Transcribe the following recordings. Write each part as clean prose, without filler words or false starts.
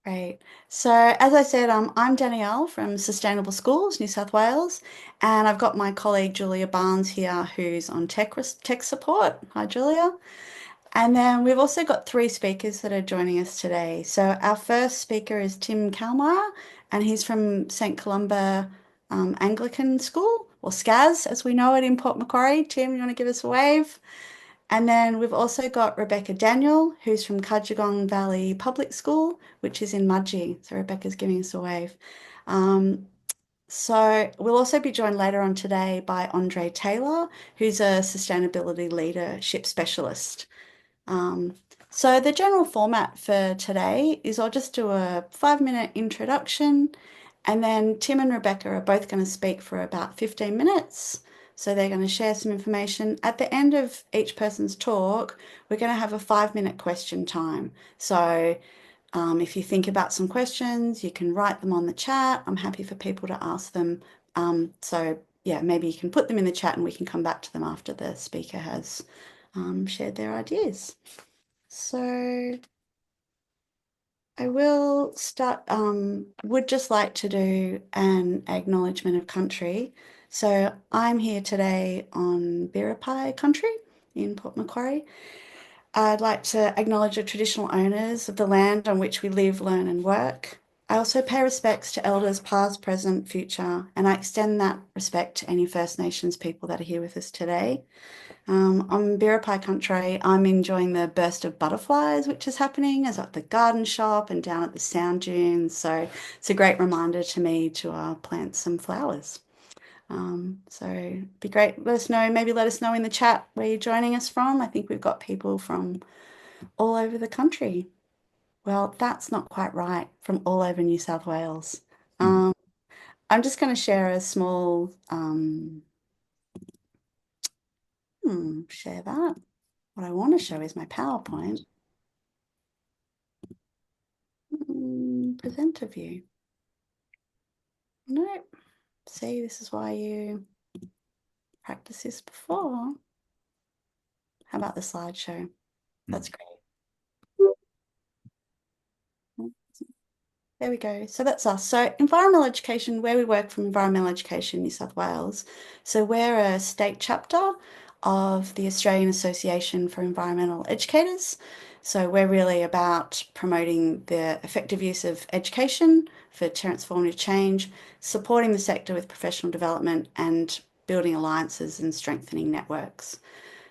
Great. So, as I said, I'm Danielle from Sustainable Schools, New South Wales, and I've got my colleague Julia Barnes here, who's on tech support. Hi, Julia. And then we've also got three speakers that are joining us today. So, our first speaker is Tim Kallmier, and he's from St. Columba Anglican School, or SCAS as we know it in Port Macquarie. Tim, you want to give us a wave? And then we've also got Rebecca Daniell, who's from Cudgegong Valley Public School, which is in Mudgee. So Rebecca's giving us a wave. Um, so we'll also be joined later on today by André Taylor, who's a sustainability leadership specialist. Um, so the general format for today is I'll just do a 5 minute introduction, and then Tim and Rebecca are both going to speak for about 15 minutes. So they're going to share some information. At the end of each person's talk, we're going to have a 5 minute question time. So if you think about some questions, you can write them on the chat. I'm happy for people to ask them. So yeah, maybe you can put them in the chat and we can come back to them after the speaker has shared their ideas. So I will start, would just like to do an acknowledgement of country. So I'm here today on Biripi country in Port Macquarie. I'd like to acknowledge the traditional owners of the land on which we live, learn, and work. I also pay respects to elders past, present, future, and I extend that respect to any First Nations people that are here with us today. On Biripi country, I'm enjoying the burst of butterflies, which is happening as at the garden shop and down at the sand dunes. So it's a great reminder to me to plant some flowers. So it'd be great. Let us know, maybe let us know in the chat where you're joining us from. I think we've got people from all over the country. Well, that's not quite right, from all over New South Wales. Um, I'm just going to share a small, share that. What I want to show is my PowerPoint. Presenter view. Nope. See, this is why you practice this before. How about the slideshow? That's great. There we go. So that's us. So environmental education, where we work from Environmental Education New South Wales. So we're a state chapter of the Australian Association for Environmental Educators. So we're really about promoting the effective use of education for transformative change, supporting the sector with professional development and building alliances and strengthening networks.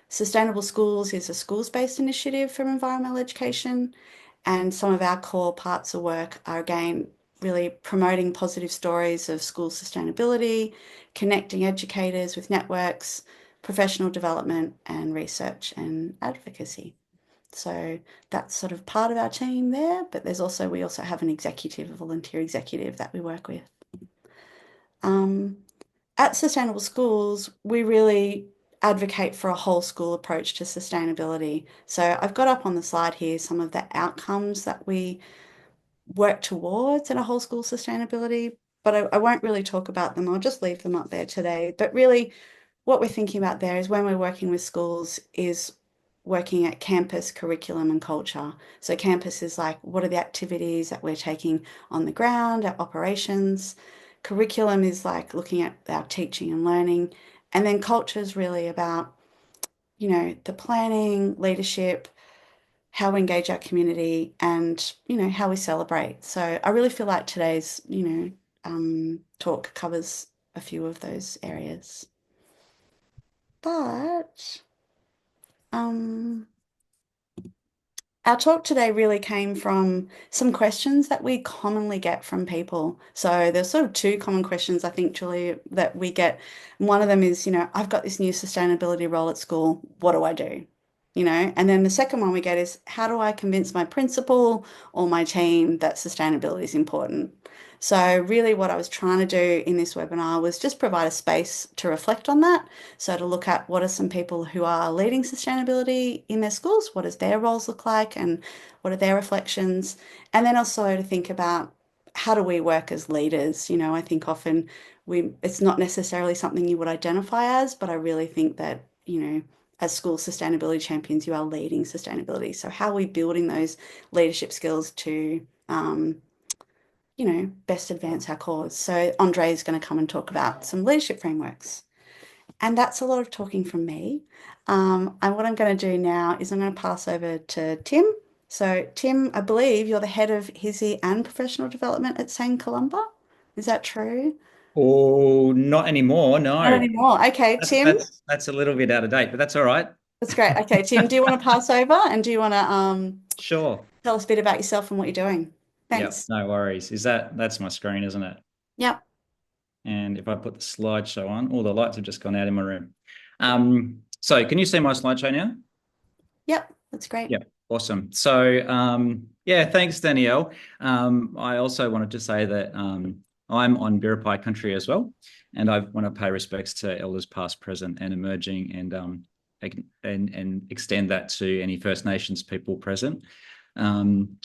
Sustainable Schools is a schools-based initiative for environmental education, and some of our core parts of work are again really promoting positive stories of school sustainability, connecting educators with networks, professional development, and research and advocacy. So that's sort of part of our team there, but we also have an executive, a volunteer executive that we work with. Um, at Sustainable Schools, we really advocate for a whole school approach to sustainability. So I've got up on the slide here some of the outcomes that we work towards in a whole school sustainability, but I won't really talk about them. I'll just leave them up there today. But really, what we're thinking about there is when we're working with schools is working at campus curriculum and culture. So campus is like, what are the activities that we're taking on the ground, our operations? Curriculum is like looking at our teaching and learning. And then culture is really about, the planning, leadership, how we engage our community and, how we celebrate. So I really feel like today's, talk covers a few of those areas. But um, our talk today really came from some questions that we commonly get from people. So there's sort of two common questions, I think, Julie, that we get. One of them is, I've got this new sustainability role at school. What do I do? And then the second one we get is, how do I convince my principal or my team that sustainability is important? So really what I was trying to do in this webinar was just provide a space to reflect on that. So to look at what are some people who are leading sustainability in their schools, what does their roles look like and what are their reflections? And then also to think about how do we work as leaders? I think often it's not necessarily something you would identify as, but I really think that, as school sustainability champions, you are leading sustainability. So how are we building those leadership skills to, best advance our cause? So Andre is going to come and talk about some leadership frameworks. And that's a lot of talking from me. And what I'm going to do now is I'm going to pass over to Tim. So, Tim, I believe you're the head of HISI and professional development at St. Columba. Is that true? Oh, not anymore. Not No, anymore. Okay, that's Tim, that's that's a little bit out of date, but that's all right. that's great. Okay, Tim, do you want to pass over and do you want to Sure. tell us a bit about yourself and what you're doing? Yep. Thanks. No worries. That's my screen, isn't it? Yep. And if I put the slideshow on, all the lights have just gone out in my room. So can you see my slideshow now? Yep. That's great. Yeah, awesome. So, yeah, thanks, Danielle. I also wanted to say that I'm on Biripi country as well, and I want to pay respects to elders past, present, and emerging, and extend that to any First Nations people present. Um,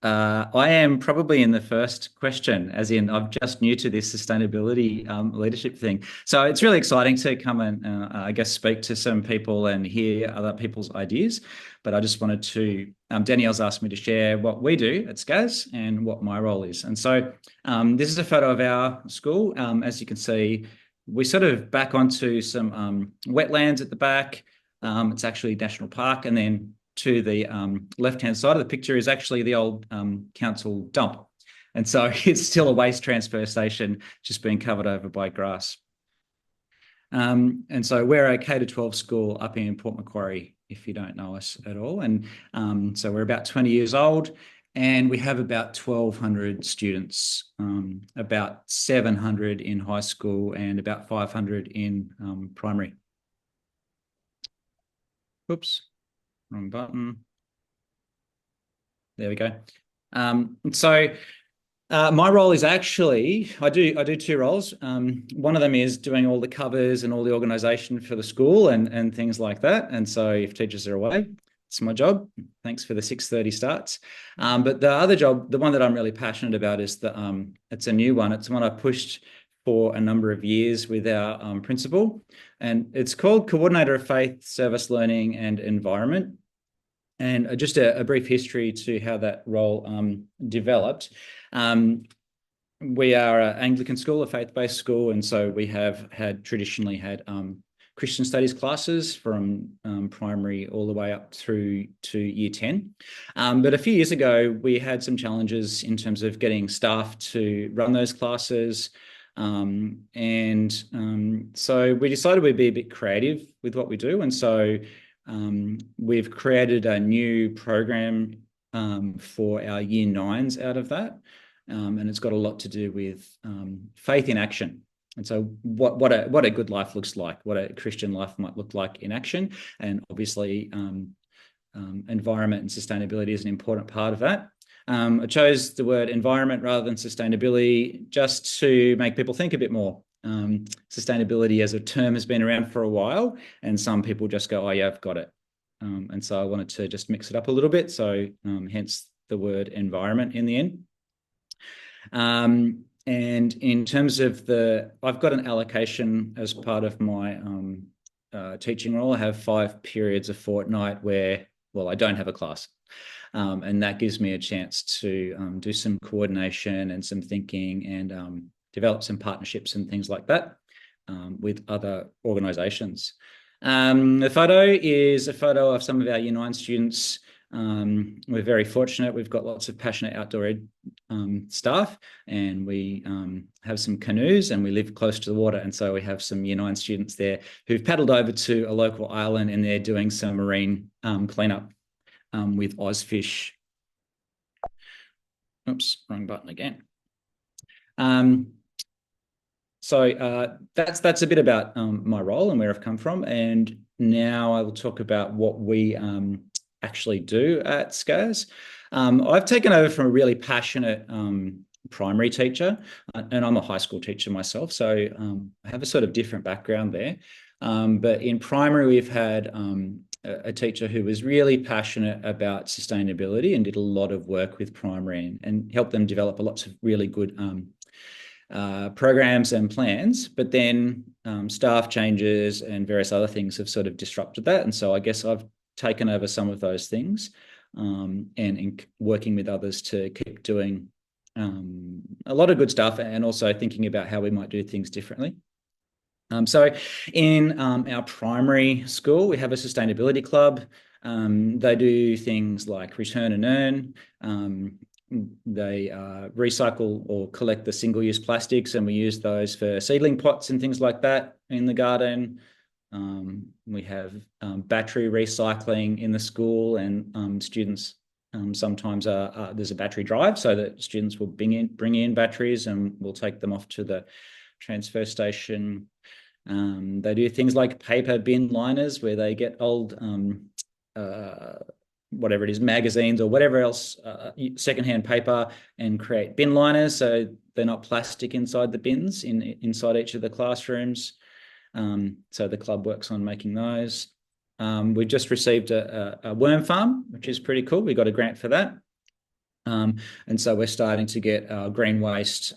I am probably in the first question, as in I'm just new to this sustainability leadership thing. So it's really exciting to come and, I guess, speak to some people and hear other people's ideas. But I just wanted to, Danielle's asked me to share what we do at SCAS and what my role is. And so this is a photo of our school. As you can see, we sort of back onto some wetlands at the back. It's actually National Park, and then to the left-hand side of the picture is actually the old council dump. And so it's still a waste transfer station, just being covered over by grass. And so we're a K-12 school up in Port Macquarie, if you don't know us at all. And so we're about 20 years old, and we have about 1,200 students, about 700 in high school and about 500 in primary. Oops. Wrong button. There we go. So my role is actually I do two roles. One of them is doing all the covers and all the organisation for the school and things like that. And so if teachers are away, it's my job. Thanks for the 6:30 starts. But the other job, the one that I'm really passionate about, is it's a new one. It's one I pushed for a number of years with our principal, and it's called Coordinator of Faith, Service Learning and Environment. And just a brief history to how that role developed. We are an Anglican school, a faith-based school, and so we have traditionally had Christian studies classes from primary all the way up through to year 10. But a few years ago, we had some challenges in terms of getting staff to run those classes. So we decided we'd be a bit creative with what we do. And so we've created a new program for our year 9s out of that. And it's got a lot to do with faith in action. And so what a good life looks like, what a Christian life might look like in action. And obviously environment and sustainability is an important part of that. I chose the word environment rather than sustainability just to make people think a bit more. Sustainability as a term has been around for a while, and some people just go, oh yeah, I've got it. And so I wanted to just mix it up a little bit. So hence the word environment in the end. And in terms of I've got an allocation as part of my teaching role. I have 5 periods a fortnight where, well, I don't have a class. And that gives me a chance to do some coordination and some thinking and develop some partnerships and things like that with other organisations. The photo is a photo of some of our Year 9 students. We're very fortunate. We've got lots of passionate outdoor staff, and we have some canoes, and we live close to the water. And so we have some Year 9 students there who've paddled over to a local island, and they're doing some marine cleanup with Ozfish. Oops, wrong button again. So that's a bit about my role and where I've come from. And now I will talk about what we actually do at SCAS. I've taken over from a really passionate primary teacher, and I'm a high school teacher myself, so I have a sort of different background there. But in primary, we've had a teacher who was really passionate about sustainability and did a lot of work with primary and helped them develop lots of really good programs and plans, but then staff changes and various other things have sort of disrupted that. And so I guess I've taken over some of those things, and working with others to keep doing a lot of good stuff, and also thinking about how we might do things differently. So in our primary school, we have a sustainability club. They do things like return and earn. They recycle or collect the single-use plastics, and we use those for seedling pots and things like that in the garden. We have battery recycling in the school, and students sometimes there's a battery drive, so that students will bring in batteries, and we'll take them off to the transfer station. They do things like paper bin liners, where they get old whatever it is, magazines or whatever else, secondhand paper, and create bin liners, so they're not plastic inside the bins inside each of the classrooms. So the club works on making those. We've just received a worm farm, which is pretty cool. We got a grant for that. And so we're starting to get our green waste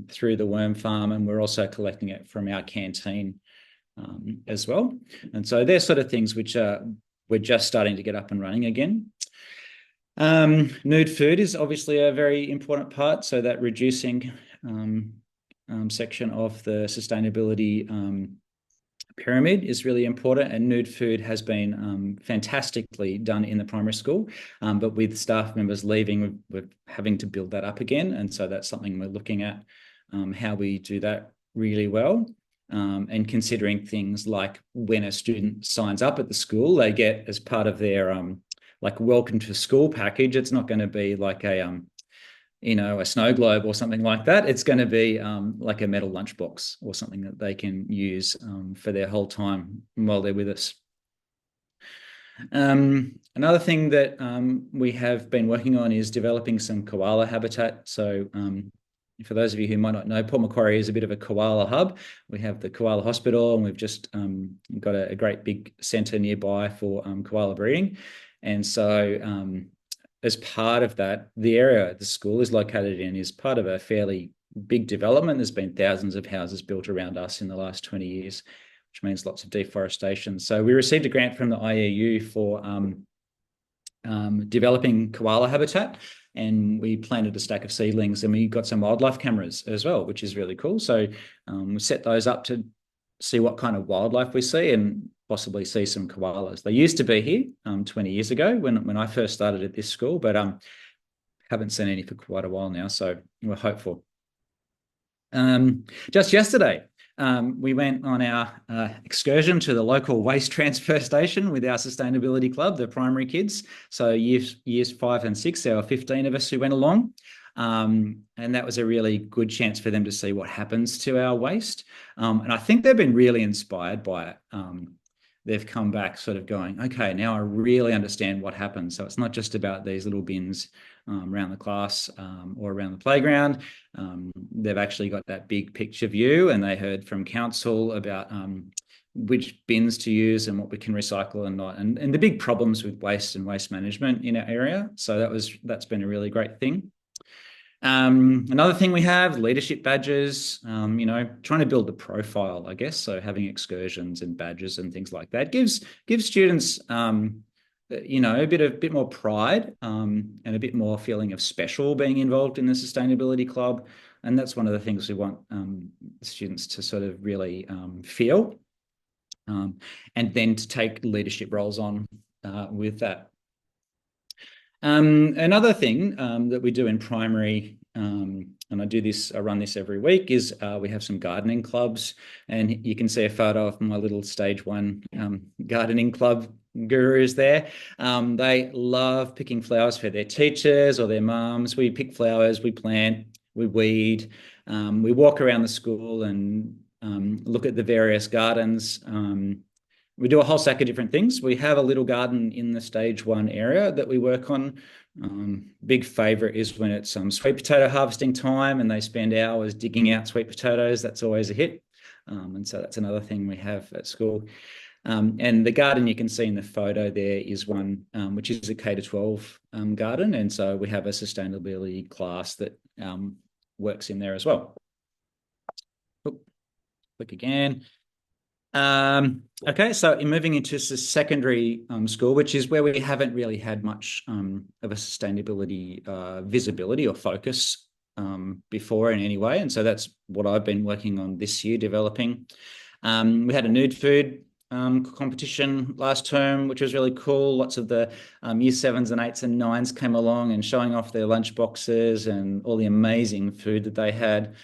through the worm farm, and we're also collecting it from our canteen as well. And so they're sort of things which we're just starting to get up and running again. Nude food is obviously a very important part, so that reducing section of the sustainability pyramid is really important, and nude food has been fantastically done in the primary school, but with staff members leaving, we're having to build that up again, and so that's something we're looking at, how we do that really well, and considering things like when a student signs up at the school, they get, as part of their like welcome to school package, it's not going to be like a a snow globe or something like that. It's going to be like a metal lunchbox or something that they can use for their whole time while they're with us. Another thing that we have been working on is developing some koala habitat. So for those of you who might not know, Port Macquarie is a bit of a koala hub. We have the Koala Hospital, and we've just got a great big centre nearby for koala breeding. And so as part of that, the area the school is located in is part of a fairly big development. There's been thousands of houses built around us in the last 20 years, which means lots of deforestation. So we received a grant from the IEU for developing koala habitat, and we planted a stack of seedlings, and we got some wildlife cameras as well, which is really cool. So we set those up to see what kind of wildlife we see, and possibly see some koalas. They used to be here 20 years ago when I first started at this school, but haven't seen any for quite a while now, so we're hopeful. Just yesterday, we went on our excursion to the local waste transfer station with our sustainability club, the primary kids. So years 5 and 6, there were 15 of us who went along. And that was a really good chance for them to see what happens to our waste. And I think they've been really inspired by it. They've come back sort of going, okay, now I really understand what happens. So it's not just about these little bins around the class or around the playground. They've actually got that big picture view, and they heard from council about which bins to use and what we can recycle and not, and the big problems with waste and waste management in our area. So that's been a really great thing. Another thing we have, leadership badges, trying to build the profile, I guess. So having excursions and badges and things like that gives students, a bit more pride and a bit more feeling of special being involved in the sustainability club. And that's one of the things we want students to sort of really feel, and then to take leadership roles on with that. Another thing that we do in primary, and I run this every week, is we have some gardening clubs, and you can see a photo of my little stage 1 gardening club gurus there. They love picking flowers for their teachers or their mums. We pick flowers, we plant, we weed, we walk around the school and look at the various gardens. We do a whole stack of different things. We have a little garden in the stage 1 area that we work on. Big favourite is when it's sweet potato harvesting time, and they spend hours digging out sweet potatoes. That's always a hit. And so that's another thing we have at school. And the garden you can see in the photo there is one which is a K-12 garden. And so we have a sustainability class that works in there as well. Click again. Okay, so in moving into secondary school, which is where we haven't really had much of a sustainability visibility or focus before in any way. And so that's what I've been working on this year, developing. We had a nude food competition last term, which was really cool. Lots of the year 7s and 8s and 9s came along and showing off their lunch boxes and all the amazing food that they had.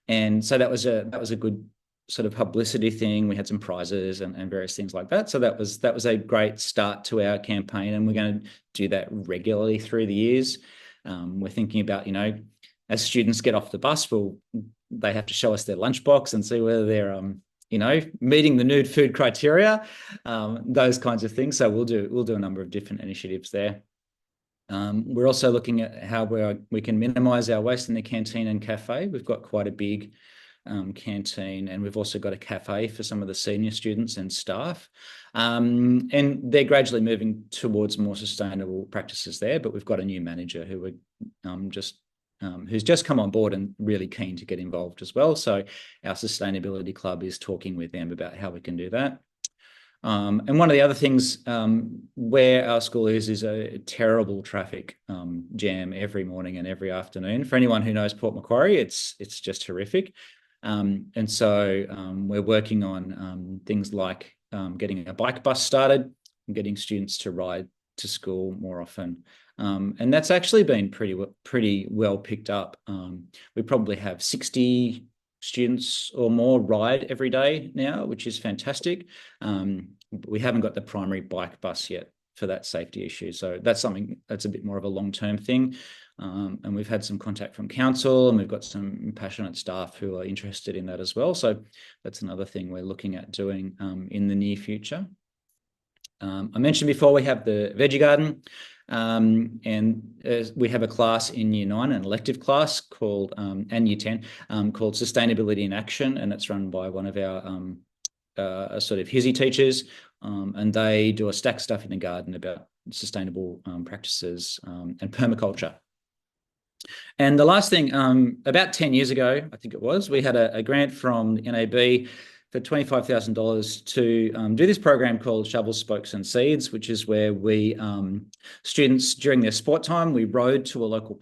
And so that was a good sort of publicity thing. We had some prizes and various things like that. So that was a great start to our campaign, and we're going to do that regularly through the years. We're thinking about, as students get off the bus, they have to show us their lunchbox and see whether they're meeting the nude food criteria, those kinds of things. So we'll do a number of different initiatives there. We're also looking at how we can minimise our waste in the canteen and cafe. We've got quite a big canteen, and we've also got a cafe for some of the senior students and staff. And they're gradually moving towards more sustainable practices there, but we've got a new manager who's just come on board and really keen to get involved as well. So our sustainability club is talking with them about how we can do that. And one of the other things where our school is a terrible traffic jam every morning and every afternoon. For anyone who knows Port Macquarie, it's just horrific. And so we're working on things like getting a bike bus started and getting students to ride to school more often. And that's actually been pretty well picked up. We probably have 60 students or more ride every day now, which is fantastic. But we haven't got the primary bike bus yet for that safety issue. So that's something that's a bit more of a long-term thing. And we've had some contact from council, and we've got some passionate staff who are interested in that as well. So that's another thing we're looking at doing in the near future. I mentioned before we have the veggie garden, and we have a class in Year 9, an elective class called, and Year 10, called Sustainability in Action, and it's run by one of our sort of HISI teachers, and they do a stack stuff in the garden about sustainable practices and permaculture. And the last thing, about 10 years ago, I think it was, we had a grant from the NAB for $25,000 to do this program called Shovels, Spokes and Seeds, which is where students during their sport time, we rode to a local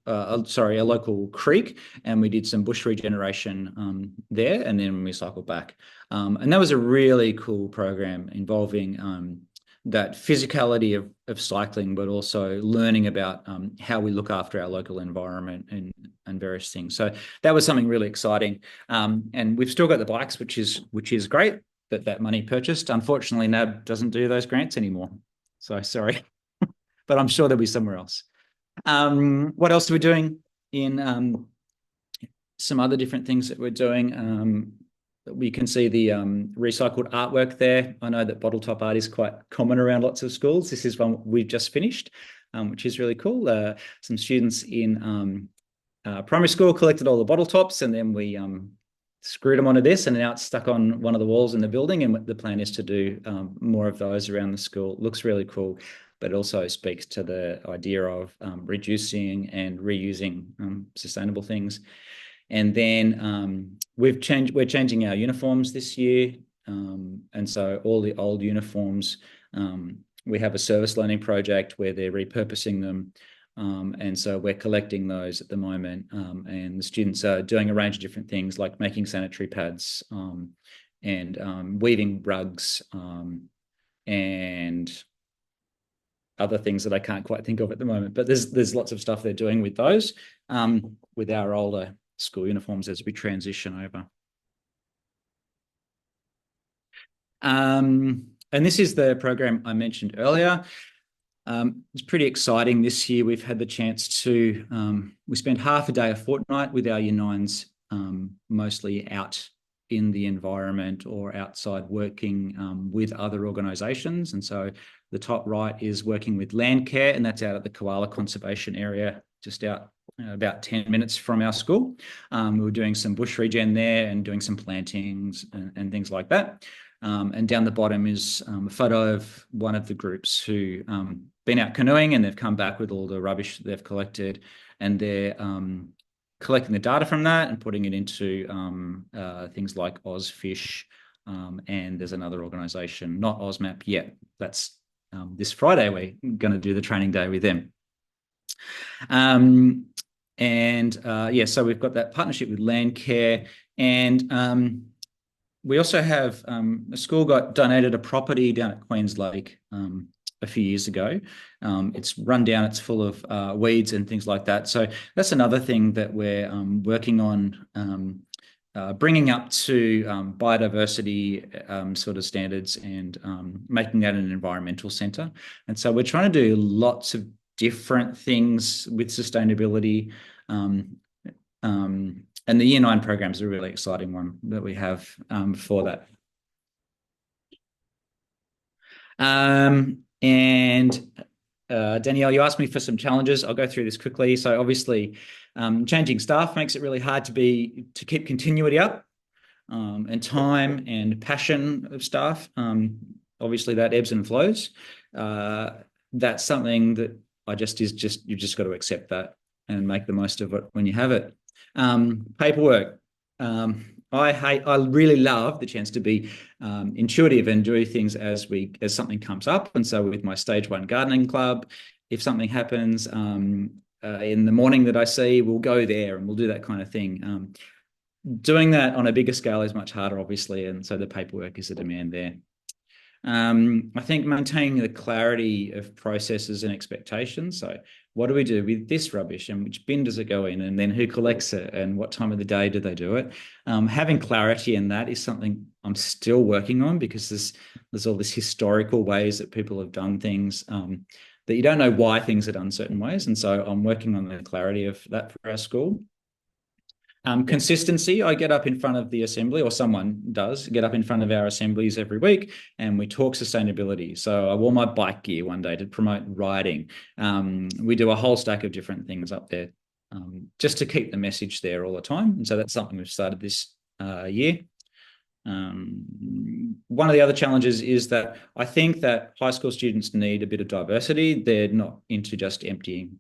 a local creek, and we did some bush regeneration there, and then we cycled back. And that was a really cool program involving that physicality of cycling, but also learning about how we look after our local environment and various things. So that was something really exciting. And we've still got the bikes, which is great that money purchased. Unfortunately, NAB doesn't do those grants anymore. So sorry, but I'm sure there'll be somewhere else. What else are we doing in some other different things that we're doing? We can see the recycled artwork there. I know that bottle top art is quite common around lots of schools. This is one we've just finished, which is really cool. Some students in primary school collected all the bottle tops, and then we screwed them onto this, and now it's stuck on one of the walls in the building, and the plan is to do more of those around the school. It looks really cool, but it also speaks to the idea of reducing and reusing sustainable things. And then we're changing our uniforms this year. And so all the old uniforms, we have a service learning project where they're repurposing them. And so we're collecting those at the moment. And the students are doing a range of different things like making sanitary pads and weaving rugs and other things that I can't quite think of at the moment. But there's lots of stuff they're doing with those, with our older school uniforms as we transition over. And this is the program I mentioned earlier. It's pretty exciting this year. We've had the chance to, we spend half a day a fortnight with our Year 9s, mostly out in the environment or outside working with other organisations. And so the top right is working with Landcare, and that's out at the Koala Conservation Area, just out about 10 minutes from our school. We were doing some bush regen there and doing some plantings and things like that. And down the bottom is a photo of one of the groups who been out canoeing, and they've come back with all the rubbish that they've collected, and they're collecting the data from that and putting it into things like OzFish, and there's another organisation, not OzMap yet. That's this Friday. We're going to do the training day with them. So we've got that partnership with Landcare, and we also have a school got donated a property down at Queens Lake a few years ago. It's run down, it's full of weeds and things like that. So that's another thing that we're working on, bringing up to biodiversity sort of standards, and making that an environmental centre. And so we're trying to do lots of different things with sustainability. And the Year 9 program is a really exciting one that we have for that. Danielle, you asked me for some challenges. I'll go through this quickly. So obviously, changing staff makes it really hard to keep continuity up, and time and passion of staff. Obviously, that ebbs and flows. That's something that you've just got to accept that and make the most of it when you have it. Paperwork. I really love the chance to be intuitive and do things as something comes up. And so with my stage 1 gardening club, if something happens in the morning that I see, we'll go there and we'll do that kind of thing. Doing that on a bigger scale is much harder, obviously, and so the paperwork is a demand there. I think maintaining the clarity of processes and expectations. So what do we do with this rubbish, and which bin does it go in, and then who collects it, and what time of the day do they do it? Having clarity in that is something I'm still working on, because there's all this historical ways that people have done things, that you don't know why things are done certain ways. And so I'm working on the clarity of that for our school. Consistency. I get up in front of the assembly, or someone does get up in front of our assemblies every week, and we talk sustainability. So I wore my bike gear one day to promote riding. We do a whole stack of different things up there, just to keep the message there all the time. And so that's something we've started this year. One of the other challenges is that I think that high school students need a bit of diversity. They're not into just emptying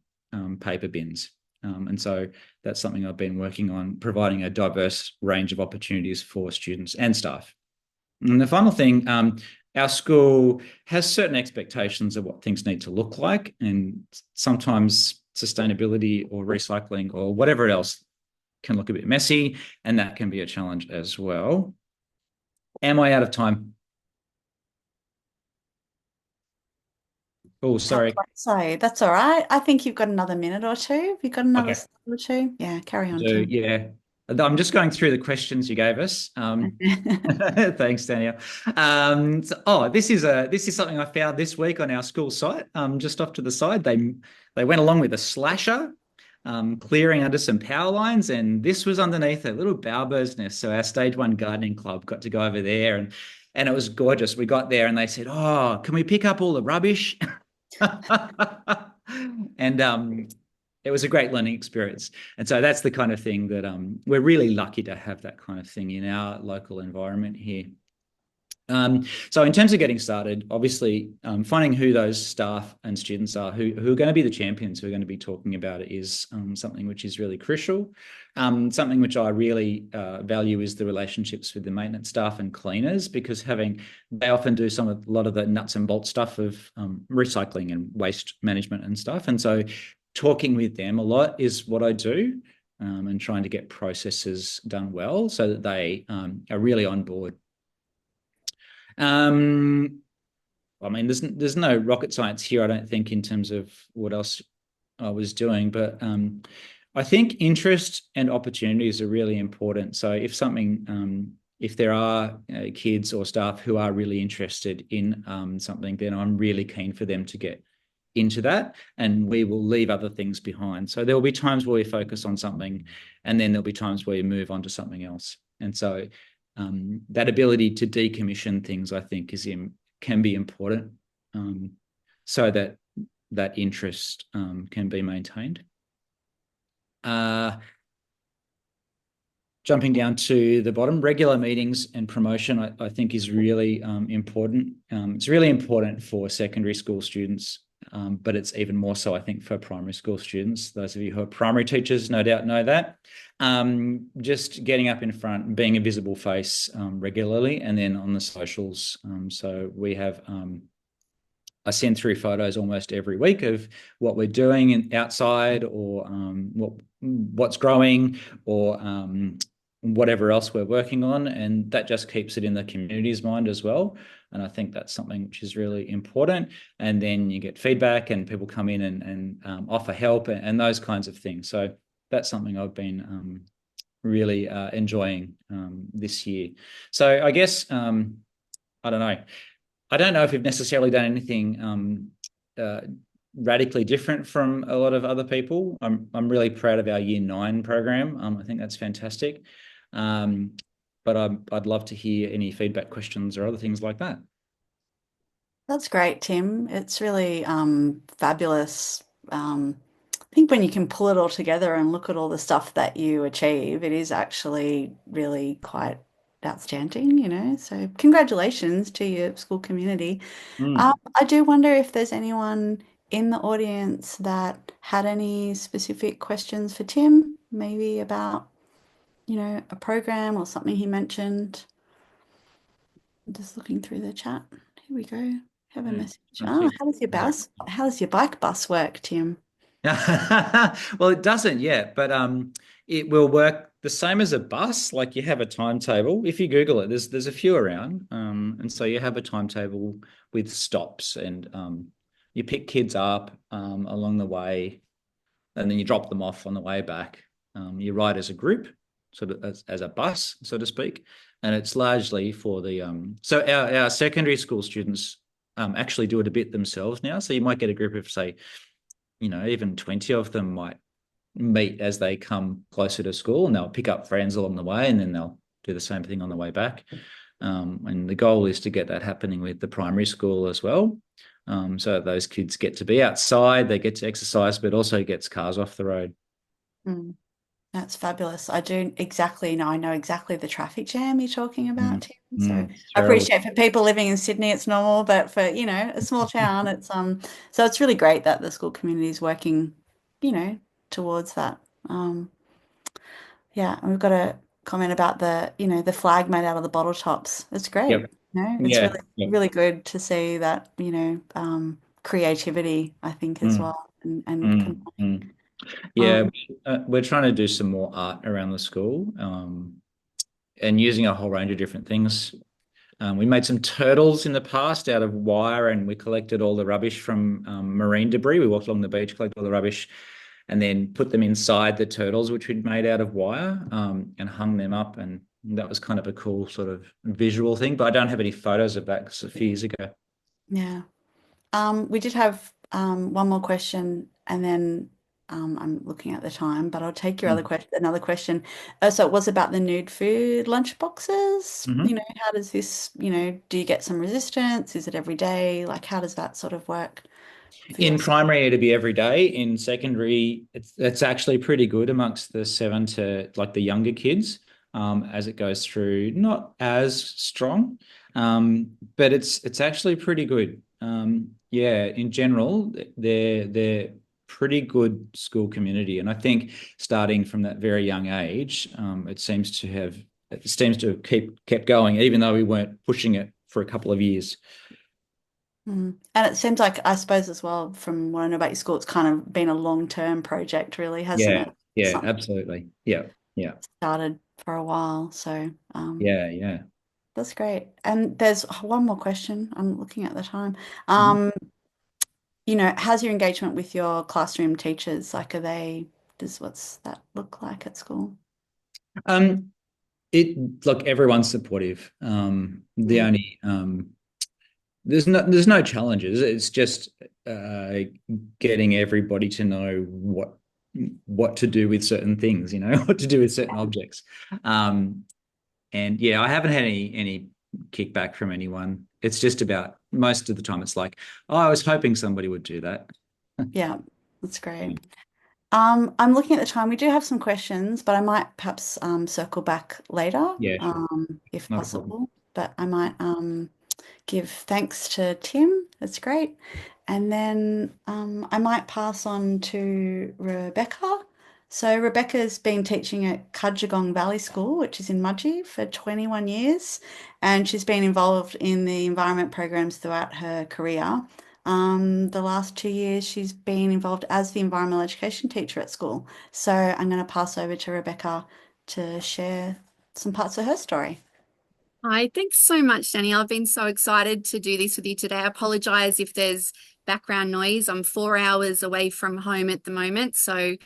paper bins. And so that's something I've been working on, providing a diverse range of opportunities for students and staff. And the final thing, our school has certain expectations of what things need to look like, and sometimes sustainability or recycling or whatever else can look a bit messy, and that can be a challenge as well. Am I out of time? Oh, sorry. So that's all right. I think you've got another minute or two. Have you got another Okay. slide or two? Yeah, carry on, So, Tim. yeah. I'm just going through the questions you gave us. Thanks, Danielle. This is something I found this week on our school site. Just off to the side, they went along with a slasher, clearing under some power lines, and this was underneath a little bowerbird's nest. So our stage 1 gardening club got to go over there, and it was gorgeous. We got there and they said, "Oh, can we pick up all the rubbish?" And it was a great learning experience. And so that's the kind of thing that we're really lucky to have, that kind of thing in our local environment here. So in terms of getting started, obviously finding who those staff and students are who are going to be the champions, who are going to be talking about it, is something which is really crucial. Something which I really value is the relationships with the maintenance staff and cleaners, because they often do a lot of the nuts and bolts stuff of recycling and waste management and stuff. And so talking with them a lot is what I do, and trying to get processes done well so that they are really on board. I mean, there's no rocket science here, I don't think, in terms of what else I was doing, but I think interest and opportunities are really important. So if there are kids or staff who are really interested in something, then I'm really keen for them to get into that, and we will leave other things behind. So there will be times where we focus on something, and then there'll be times where we move on to something else. And so that ability to decommission things, I think, can be important, so that interest can be maintained. Jumping down to the bottom, regular meetings and promotion, I think is really important. It's really important for secondary school students but it's even more so, I think, for primary school students. Those of you who are primary teachers no doubt know that. Just getting up in front, being a visible face regularly, and then on the socials. So we have I send through photos almost every week of what we're doing outside, or what's growing, or whatever else we're working on, and that just keeps it in the community's mind as well. And I think that's something which is really important. And then you get feedback, and people come in and offer help, and those kinds of things. So that's something I've been really enjoying this year. So I guess I don't know. I don't know if we've necessarily done anything uh, radically different from a lot of other people. I'm really proud of our Year 9 program. I think that's fantastic. But I'd love to hear any feedback, questions, or other things like that. That's great, Tim. It's really fabulous. I think when you can pull it all together and look at all the stuff that you achieve, it is actually really quite outstanding, you know. So congratulations to your school community. Mm. I do wonder if there's anyone in the audience that had any specific questions for Tim, maybe about, you know, a program or something he mentioned. I'm just looking through the chat. Here we go. Have a Mm. message. I Oh, think. how does your bike bus work, Tim? Well, it doesn't yet, but it will work the same as a bus. Like, you have a timetable. If you Google it, there's a few around, and so you have a timetable with stops, and you pick kids up along the way, and then you drop them off on the way back. You ride as a group, sort of as a bus, so to speak, and it's largely for the so our secondary school students actually do it a bit themselves now. So you might get a group of, say, even 20 of them might meet as they come closer to school, and they'll pick up friends along the way, and then they'll do the same thing on the way back. And the goal is to get that happening with the primary school as well. So that those kids get to be outside, they get to exercise, but also gets cars off the road. Mm, that's fabulous. I do exactly know. I know exactly the traffic jam you're talking about, Mm, Tim. So mm, I terrible. appreciate for people living in Sydney, it's normal, but for, you know, a small town, it's so it's really great that the school community is working, you know, towards that. Um, yeah, and we've got a comment about the, you know, the flag made out of the bottle tops. It's great. Yep. You know, it's Yeah. really, Yep. really good to see that, you know, creativity, I think, as Mm, well. And mm, mm. Yeah, um, we're trying to do some more art around the school, and using a whole range of different things. We made some turtles in the past out of wire, and we collected all the rubbish from marine debris. We walked along the beach, collected all the rubbish, and then put them inside the turtles, which we'd made out of wire, and hung them up. And that was kind of a cool sort of visual thing. But I don't have any photos of that because a few years ago. yeah. We did have one more question, and then I'm looking at the time, but I'll take your other Mm. question, another question. So it was about the nude food lunch boxes. You Mhm. know, how does this, you know, do you get some resistance? Is it every day? Like, how does that sort of work for your In school? primary, it'd be every day. In secondary, it's actually pretty good amongst the 7 to, like, the younger kids, as it goes through. Not as strong, but it's actually pretty good. Yeah, in general, they're pretty good school community, and I think starting from that very young age, it seems to have kept going, even though we weren't pushing it for a couple of years. Mm. And it seems like, I suppose, as well, from what I know about your school, it's kind of been a long-term project, really, hasn't Yeah, it? yeah, Something absolutely. Yeah, yeah, started for a while. So, yeah, yeah. that's great. And there's one more question. I'm looking at the time. Mhm. Um, you know, how's your engagement with your classroom teachers? Like, what's that look like at school? Um, it Look, everyone's supportive. The Mm, only there's no challenges. It's just uh, getting everybody to know what to do with certain things. What to do with certain objects. Um, and yeah, I haven't had any kickback from anyone. It's just about, most of the time it's like, oh, I was hoping somebody would do that. yeah, that's great. I'm looking at the time. We do have some questions, but I might perhaps circle back later, Yeah, sure, if not a problem. possible. But I might give thanks to Tim. That's great. And then I might pass on to Rebecca. So Rebecca's been teaching at Cudgegong Valley School, which is in Mudgee, for 21 years, and she's been involved in the environment programs throughout her career. The last 2 years, she's been involved as the environmental education teacher at school. So I'm going to pass over to Rebecca to share some parts of her story. Hi, thanks so much, Danielle. I've been so excited to do this with you today. I apologize if there's background noise. I'm 4 hours away from home at the moment, so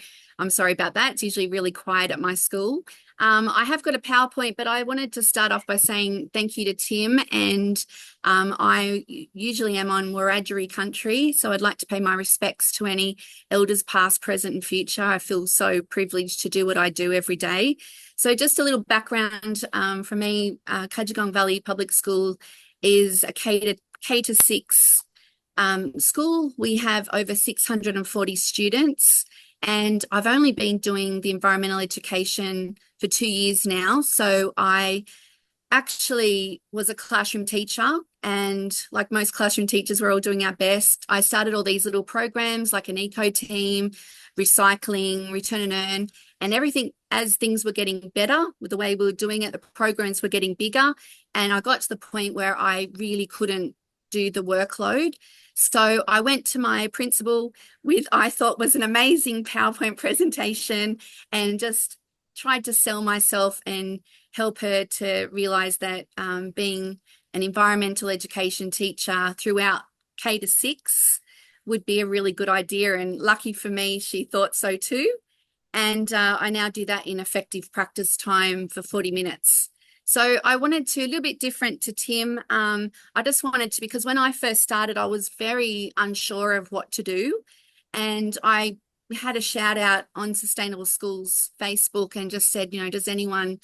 I'm sorry about that. It's usually really quiet at my school. I have got a PowerPoint, but I wanted to start off by saying thank you to Tim. And I usually am on Wiradjuri country, so I'd like to pay my respects to any elders past, present, and future. I feel so privileged to do what I do every day. So just a little background from me, Cudgegong Valley Public School is a K to 6 school. We have over 640 students, and I've only been doing the environmental education for 2 years now. So I actually was a classroom teacher, and like most classroom teachers, we're all doing our best. I started all these little programs like an eco team, recycling, return and earn, and everything. As things were getting better with the way we were doing it, the programs were getting bigger, and I got to the point where I really couldn't do the workload. So I went to my principal with, I thought was an amazing PowerPoint presentation, and just tried to sell myself and help her to realize that being an environmental education teacher throughout K to 6 would be a really good idea. And lucky for me, she thought so too. And I now do that in effective practice time for 40 minutes. So I wanted to, a little bit different to Tim. I just wanted to, because when I first started, I was very unsure of what to do. And I had a shout out on Sustainable Schools Facebook and just said, has anyone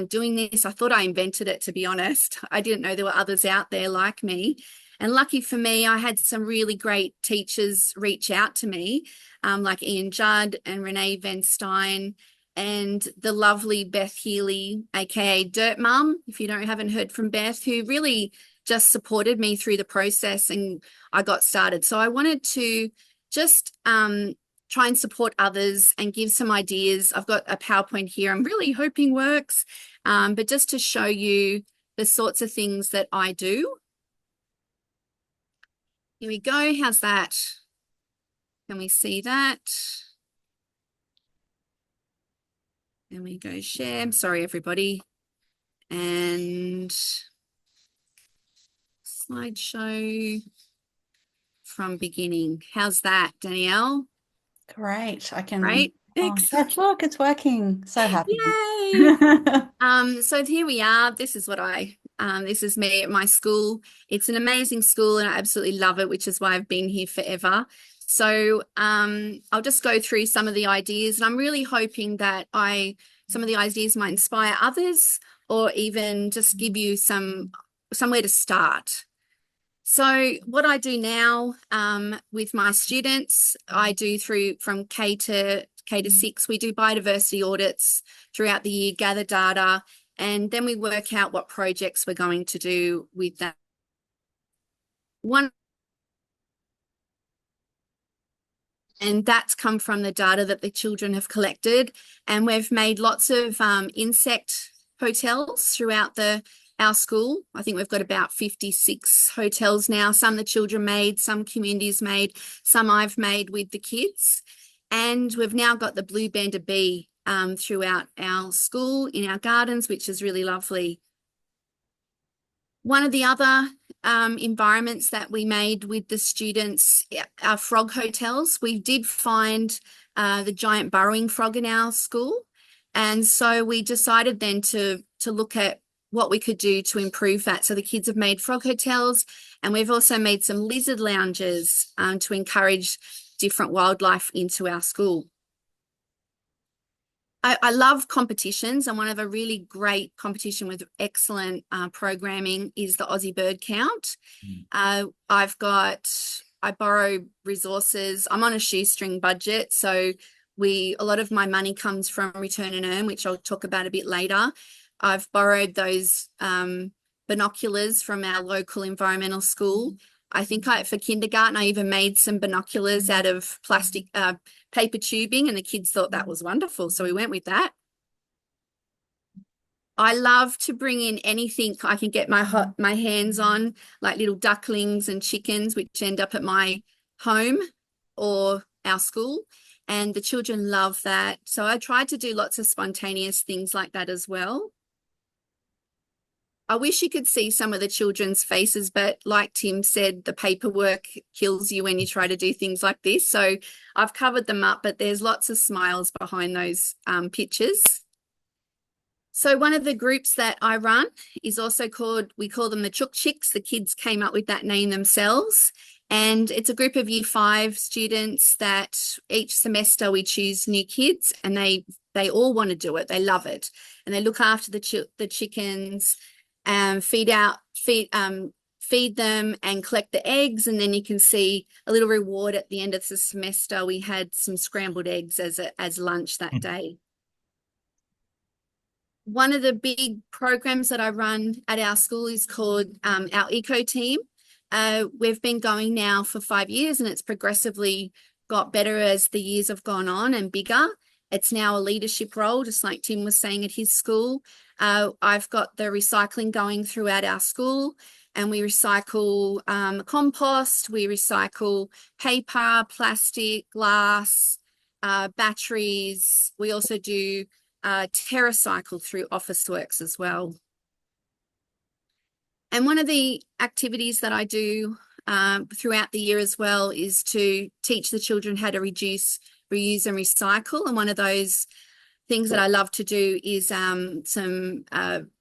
doing this? I thought I invented it, to be honest. I didn't know there were others out there like me. And lucky for me, I had some really great teachers reach out to me, like Ian Judd and Renee Van Stein and the lovely Beth Healy, aka Dirt Mum, if you haven't heard from Beth, who really just supported me through the process and I got started. So I wanted to just try and support others and give some ideas. I've got a PowerPoint here I'm really hoping works, but just to show you the sorts of things that I do. Here we go. How's that? Can we see that? There we go, share. I'm sorry, everybody. And slideshow from beginning. How's that, Danielle? Great. I can. Right. Oh, yes, look, it's working. So happy. Yay. So here we are. This is this is me at my school. It's an amazing school and I absolutely love it, which is why I've been here forever. So I'll just go through some of the ideas, and I'm really hoping that some of the ideas might inspire others or even just give you somewhere to start. So what I do now with my students, I do from K to 6, we do biodiversity audits throughout the year, gather data, and then we work out what projects we're going to do with that. And that's come from the data that the children have collected. And we've made lots of insect hotels throughout our school. I think we've got about 56 hotels now. Some the children made, some communities made, some I've made with the kids. And we've now got the blue banded bee throughout our school in our gardens, which is really lovely. One of the other environments that we made with the students are frog hotels. We did find the giant burrowing frog in our school. And so we decided then to look at what we could do to improve that. So the kids have made frog hotels, and we've also made some lizard lounges to encourage different wildlife into our school. I love competitions, and one of a really great competition with excellent programming is the Aussie Bird Count. I borrow resources. I'm on a shoestring budget, so a lot of my money comes from Return and Earn, which I'll talk about a bit later. I've borrowed those binoculars from our local environmental school. I think for kindergarten, I even made some binoculars out of plastic, paper tubing, and the kids thought that was wonderful. So we went with that. I love to bring in anything I can get my hands on, like little ducklings and chickens, which end up at my home or our school. And the children love that. So I tried to do lots of spontaneous things like that as well. I wish you could see some of the children's faces, but like Tim said, the paperwork kills you when you try to do things like this. So I've covered them up, but there's lots of smiles behind those pictures. So one of the groups that I run is also we call them the Chook Chicks. The kids came up with that name themselves. And it's a group of Year 5 students that each semester we choose new kids, and they all want to do it. They love it. And they look after the chickens and feed them and collect the eggs. And then you can see a little reward at the end of the semester. We had some scrambled eggs as lunch that day. One of the big programs that I run at our school is called our Eco Team. We've been going now for 5 years, and it's progressively got better as the years have gone on and bigger. It's now a leadership role, just like Tim was saying at his school. I've got the recycling going throughout our school, and we recycle compost, we recycle paper, plastic, glass, batteries. We also do TerraCycle through Officeworks as well. And one of the activities that I do throughout the year as well is to teach the children how to reduce, reuse and recycle. And one of those things that I love to do is some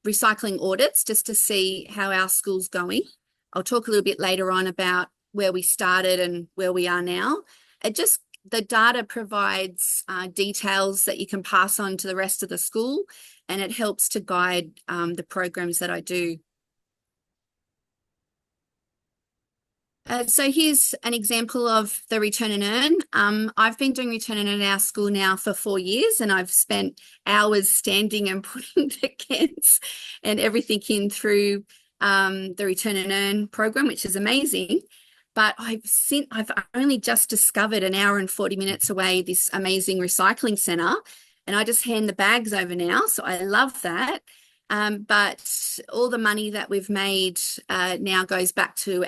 recycling audits, just to see how our school's going. I'll talk a little bit later on about where we started and where we are now. The data provides details that you can pass on to the rest of the school, and it helps to guide the programs that I do. So here's an example of the return and earn. I've been doing return and earn at our school now for 4 years, and I've spent hours standing and putting the cans and everything in through the return and earn program, which is amazing. But I've only just discovered an hour and 40 minutes away this amazing recycling centre, and I just hand the bags over now. So I love that. But all the money that we've made now goes back to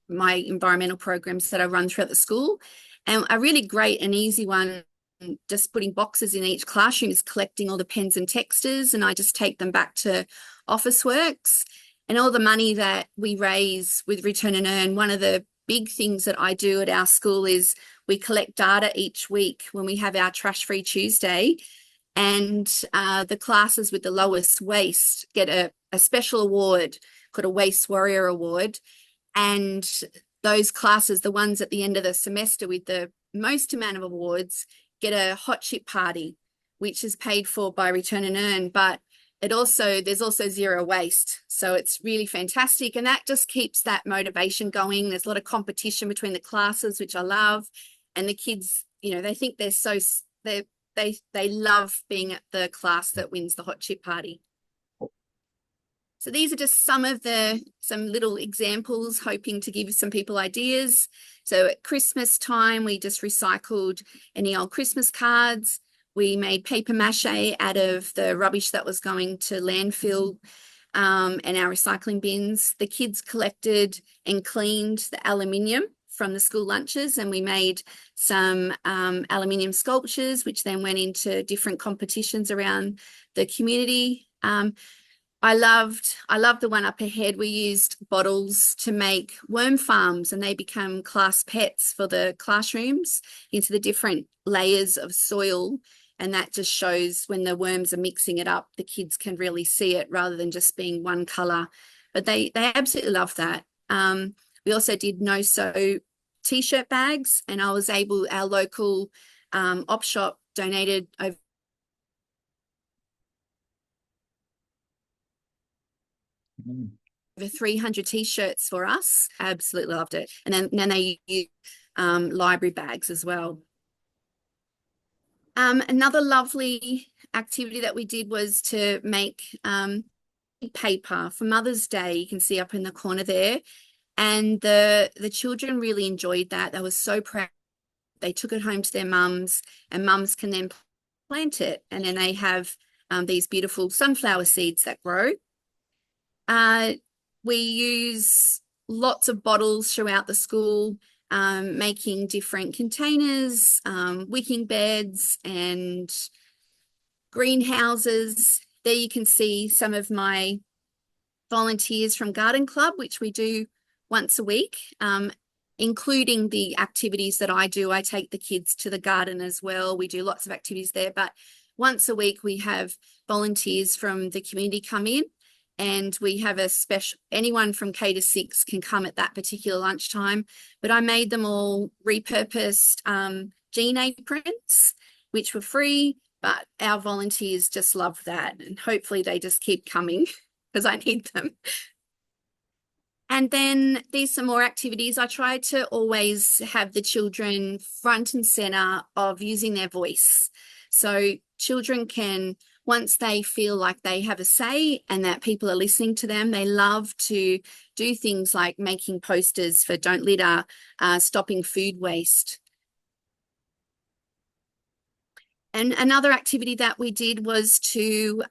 my environmental programs that I run throughout the school. And a really great and easy one, just putting boxes in each classroom, is collecting all the pens and texters, and I just take them back to Officeworks. And all the money that we raise with return and earn, one of the big things that I do at our school is we collect data each week when we have our Trash Free Tuesday, and the classes with the lowest waste get a special award called a Waste Warrior Award. And those classes, the ones at the end of the semester with the most amount of awards, get a hot chip party, which is paid for by return and earn. But there's also zero waste. So it's really fantastic. And that just keeps that motivation going. There's a lot of competition between the classes, which I love. And the kids, they think they love being at the class that wins the hot chip party. So these are just some little examples, hoping to give some people ideas. So at Christmas time, we just recycled any old Christmas cards. We made paper mache out of the rubbish that was going to landfill and our recycling bins. The kids collected and cleaned the aluminium from the school lunches, and we made some aluminium sculptures, which then went into different competitions around the community. I loved the one up ahead. We used bottles to make worm farms, and they become class pets for the classrooms into the different layers of soil. And that just shows when the worms are mixing it up, the kids can really see it rather than just being one colour. But they absolutely love that. We also did no-sew T-shirt bags, and our local op shop donated over 300 T-shirts for us. Absolutely loved it. And then they use library bags as well. Another lovely activity that we did was to make paper for Mother's Day. You can see up in the corner there. And the children really enjoyed that. They were so proud. They took it home to their mums, and mums can then plant it. And then they have these beautiful sunflower seeds that grow. We use lots of bottles throughout the school, making different containers, wicking beds and greenhouses. There you can see some of my volunteers from Garden Club, which we do once a week, including the activities that I do. I take the kids to the garden as well. We do lots of activities there, but once a week we have volunteers from the community come in, and we have a special, anyone from K to 6 can come at that particular lunchtime. But I made them all repurposed jean aprons, which were free, but our volunteers just love that. And hopefully they just keep coming because I need them. And then there's some more activities. I try to always have the children front and center of using their voice. So children can, once they feel like they have a say and that people are listening to them, they love to do things like making posters for Don't Litter, stopping food waste. And another activity that we did was to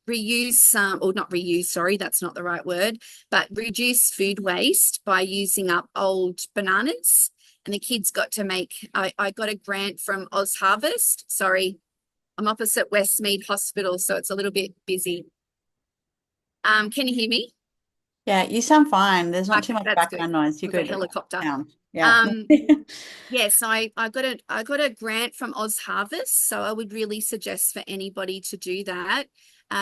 reuse some, or not reuse, sorry, that's not the right word, but reduce food waste by using up old bananas. And the kids got to make, I got a grant from Oz Harvest. Sorry, I'm opposite Westmead Hospital, so it's a little bit busy. Can you hear me? Yeah, you sound fine. There's not too much That's background good. noise. You're It was a good. helicopter. Yeah. Yes, I got a grant from Oz Harvest, so I would really suggest for anybody to do that.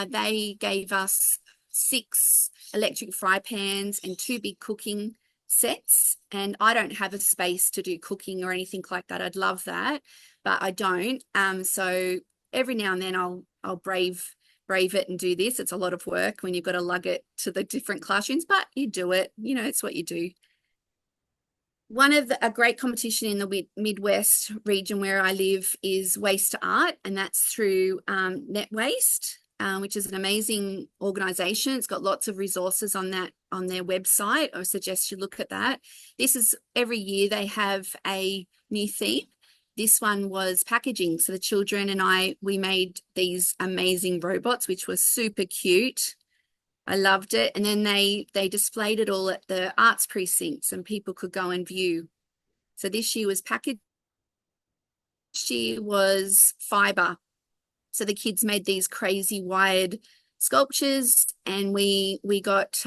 They gave us 6 electric fry pans and 2 big cooking sets, and I don't have a space to do cooking or anything like that. I'd love that, but I don't. So every now and then I'll brave it and do this. It's a lot of work when you've got to lug it to the different classrooms, but you do it. You know, it's what you do. One of a great competition in the Midwest region where I live is Waste to Art, and that's through Net Waste, which is an amazing organisation. It's got lots of resources on their website. I suggest you look at that. This is every year they have a new theme. This one was packaging. So the children and we made these amazing robots, which were super cute. I loved it. And then they displayed it all at the arts precincts and people could go and view. So this year was packaging. This year was fiber. So the kids made these crazy wired sculptures, and we got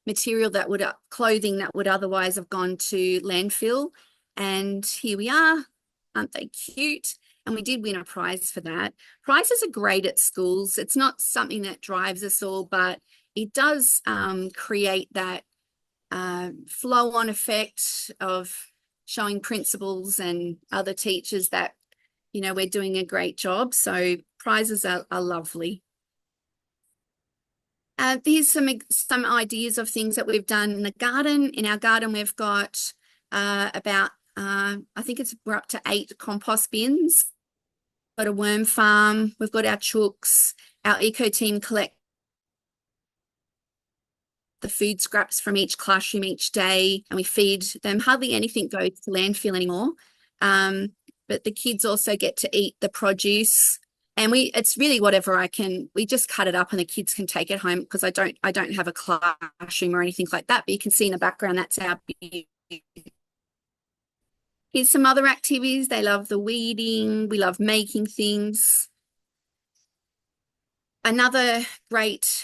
material that would, clothing that would otherwise have gone to landfill. And here we are. Aren't they cute? And we did win a prize for that. Prizes are great at schools. It's not something that drives us all, but it does create that flow-on effect of showing principals and other teachers that, you know, we're doing a great job. So prizes are lovely. Here's some ideas of things that we've done in the garden. In our garden, we've got about, I think we're up to 8 compost bins. Got a worm farm. We've got our chooks. Our eco team collect the food scraps from each classroom each day, and we feed them. Hardly anything goes to landfill anymore. But the kids also get to eat the produce, and it's really whatever we just cut it up and the kids can take it home, because I don't have a classroom or anything like that, but you can see in the background, that's our big. Here's some other activities. They love the weeding. We love making things. Another great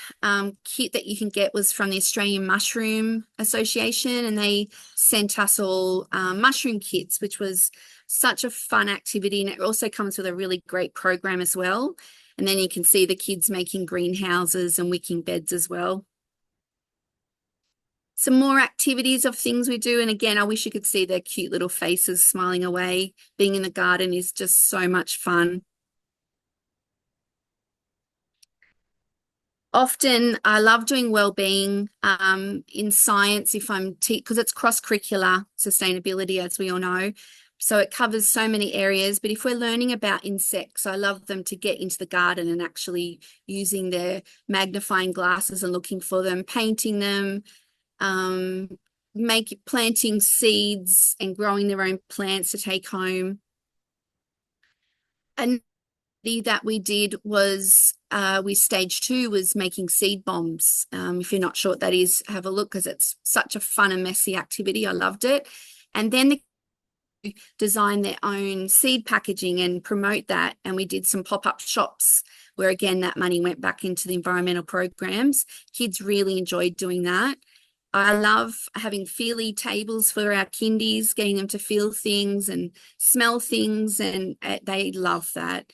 kit that you can get was from the Australian Mushroom Association, and they sent us all mushroom kits, which was such a fun activity. And it also comes with a really great program as well. And then you can see the kids making greenhouses and wicking beds as well. Some more activities of things we do. And again, I wish you could see their cute little faces smiling away. Being in the garden is just so much fun. Often I love doing wellbeing in science because it's cross-curricular sustainability, as we all know. So it covers so many areas. But if we're learning about insects, I love them to get into the garden and actually using their magnifying glasses and looking for them, painting them, planting seeds and growing their own plants to take home. And that we did was stage 2 was making seed bombs. If you're not sure what that is, have a look, because it's such a fun and messy activity. I loved it. And then they design their own seed packaging and promote that. And we did some pop-up shops where, again, that money went back into the environmental programs. Kids really enjoyed doing that. I love having feely tables for our kindies, getting them to feel things and smell things, and they love that.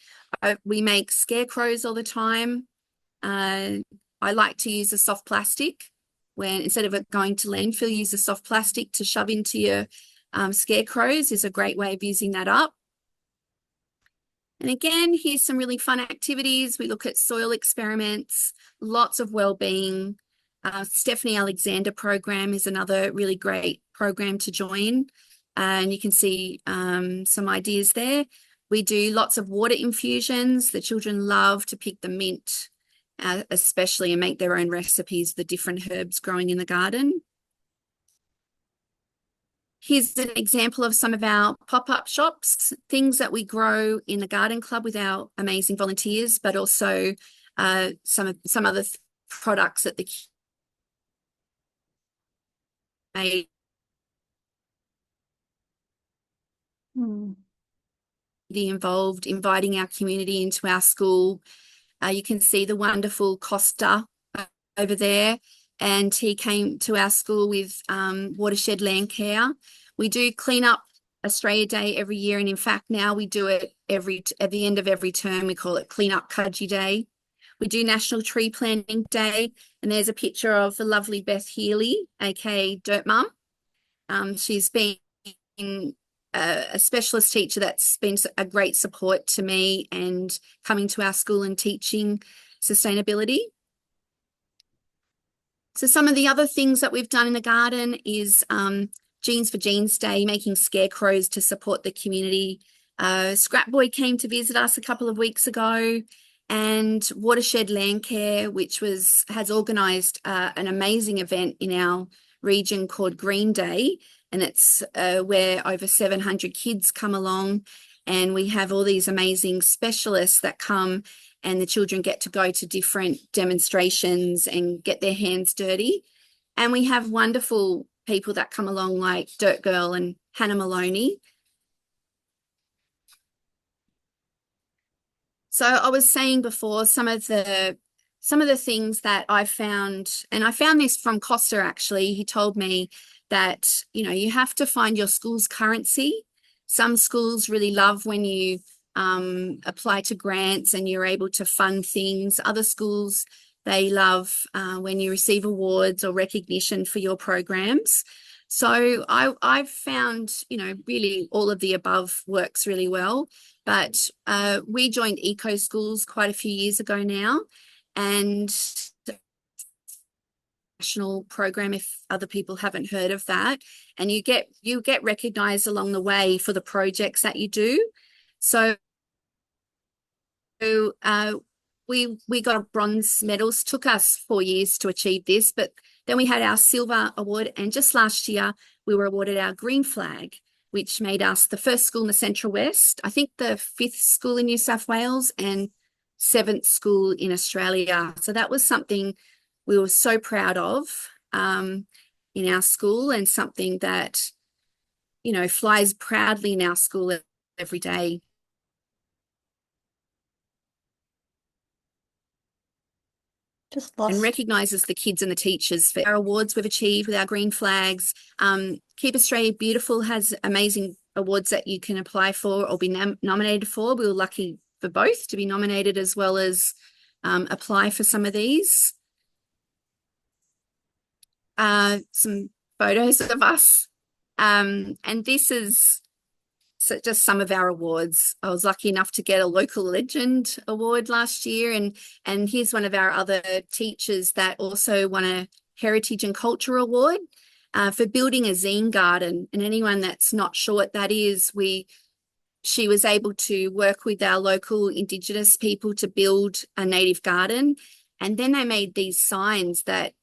We make scarecrows all the time. I like to use a soft plastic when, instead of it going to landfill, use a soft plastic to shove into your scarecrows is a great way of using that up. And again, here's some really fun activities. We look at soil experiments, lots of wellbeing. Stephanie Alexander program is another really great program to join. And you can see some ideas there. We do lots of water infusions. The children love to pick the mint, especially, and make their own recipes, the different herbs growing in the garden. Here's an example of some of our pop-up shops, things that we grow in the garden club with our amazing volunteers, but also some other products that the made. Involved, inviting our community into our school. You can see the wonderful Costa over there, and he came to our school with Watershed Land Care. We do Clean Up Australia Day every year, and in fact now we do it at the end of every term. We call it Clean Up Cudgegong Day. We do National Tree Planting Day, and there's a picture of the lovely Beth Healy, aka Dirt Mum. She's been a specialist teacher that's been a great support to me and coming to our school and teaching sustainability. So some of the other things that we've done in the garden is Jeans for Jeans Day, making scarecrows to support the community. Scrap Boy came to visit us a couple of weeks ago, and Watershed Land Care, which has organised an amazing event in our region called Green Day, and it's where over 700 kids come along, and we have all these amazing specialists that come, and the children get to go to different demonstrations and get their hands dirty. And we have wonderful people that come along like Dirt Girl and Hannah Maloney. So I was saying before, some of the things that I found, and I found this from Costa actually. He told me that, you have to find your school's currency. Some schools really love when you apply to grants and you're able to fund things. Other schools, they love when you receive awards or recognition for your programs. So I've found, really all of the above works really well. But we joined Eco Schools quite a few years ago now, and national program, if other people haven't heard of that, and you get recognized along the way for the projects that you do. So we got bronze medals. Took us 4 years to achieve this, but then we had our silver award, and just last year we were awarded our green flag, which made us the first school in the Central West, I think the 5th school in New South Wales, and 7th school in Australia. So that was something we were so proud of in our school, and something that, flies proudly in our school every day. And recognises the kids and the teachers for our awards we've achieved with our green flags. Keep Australia Beautiful has amazing awards that you can apply for or be nominated for. We were lucky for both to be nominated as well as apply for some of these. Some photos of us. And this is just some of our awards. I was lucky enough to get a Local Legend award last year, and here's one of our other teachers that also won a Heritage and Culture Award for building a zine garden. And anyone that's not sure what that is, she was able to work with our local Indigenous people to build a native garden, and then they made these signs that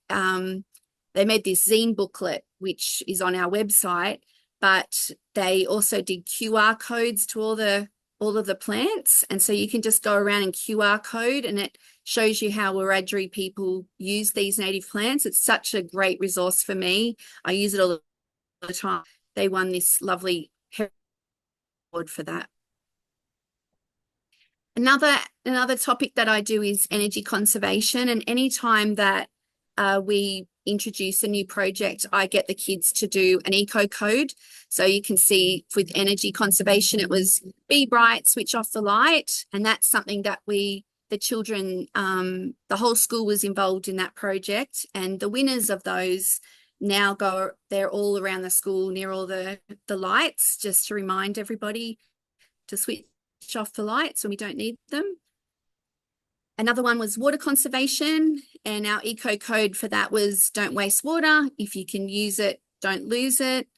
they made this zine booklet, which is on our website, but they also did QR codes to all of the plants. And so you can just go around and QR code, and it shows you how Wiradjuri people use these native plants. It's such a great resource for me. I use it all the time. They won this lovely award for that. Another topic that I do is energy conservation, and anytime that we introduce a new project, I get the kids to do an eco code. So you can see with energy conservation, it was be bright, switch off the light, and that's something that the children, the whole school was involved in that project, and the winners of those now they're all around the school near all the lights, just to remind everybody to switch off the lights when we don't need them. Another one was water conservation, and our eco code for that was don't waste water. If you can use it, don't lose it.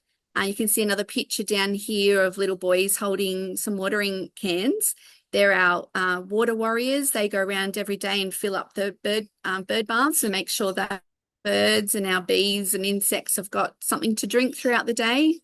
You can see another picture down here of little boys holding some watering cans. They're our water warriors. They go around every day and fill up the bird baths and make sure that birds and our bees and insects have got something to drink throughout the day.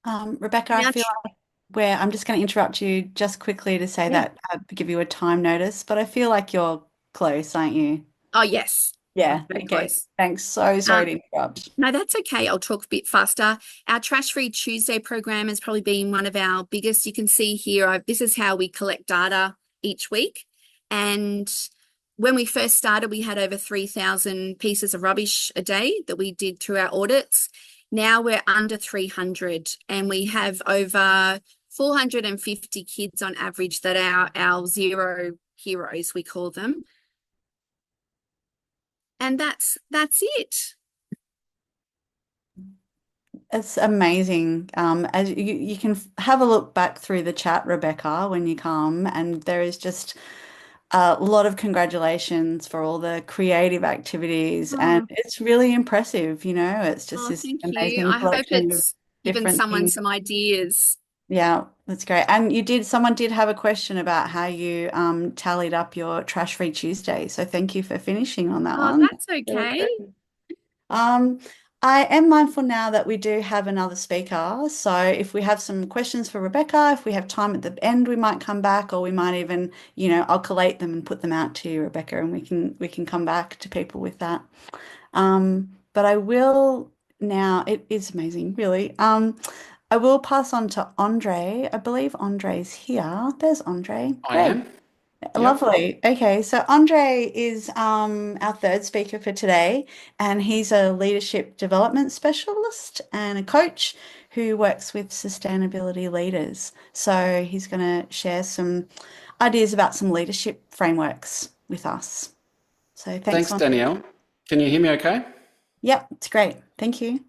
Rebecca, I feel like I'm just going to interrupt you just quickly to say that give you a time notice, but I feel like you're close, aren't you? Oh, yes. Yeah. Very Okay. close. Thanks. So sorry to interrupt. No, that's okay. I'll talk a bit faster. Our Trash Free Tuesday program has probably been one of our biggest. You can see here, this is how we collect data each week. And when we first started, we had over 3,000 pieces of rubbish a day that we did through our audits. Now we're under 300, and we have over 450 kids on average that are our zero heroes, we call them. And that's it. It's amazing. As you can have a look back through the chat, Rebecca, when you come, and there is just a lot of congratulations for all the creative activities, and it's really impressive. It's just this Thank amazing you. I hope collection of it's given different someone things. some ideas. Yeah, that's great. And someone did have a question about how you tallied up your Trash Free Tuesday. So thank you for finishing on that Oh, one. that's okay. I am mindful now that we do have another speaker. So if we have some questions for Rebecca, if we have time at the end, we might come back, or we might even, I'll collate them and put them out to you, Rebecca, and we can come back to people with that. But I will now, it is amazing, really. I will pass on to Andre. I believe Andre's here. There's Andre. I Great. am. Yep. Lovely. Okay, so Andre is our third speaker for today, and he's a leadership development specialist and a coach who works with sustainability leaders. So he's going to share some ideas about some leadership frameworks with us. So Thanks, Andre. Danielle. Can you hear me okay? Yep, it's great. Thank you.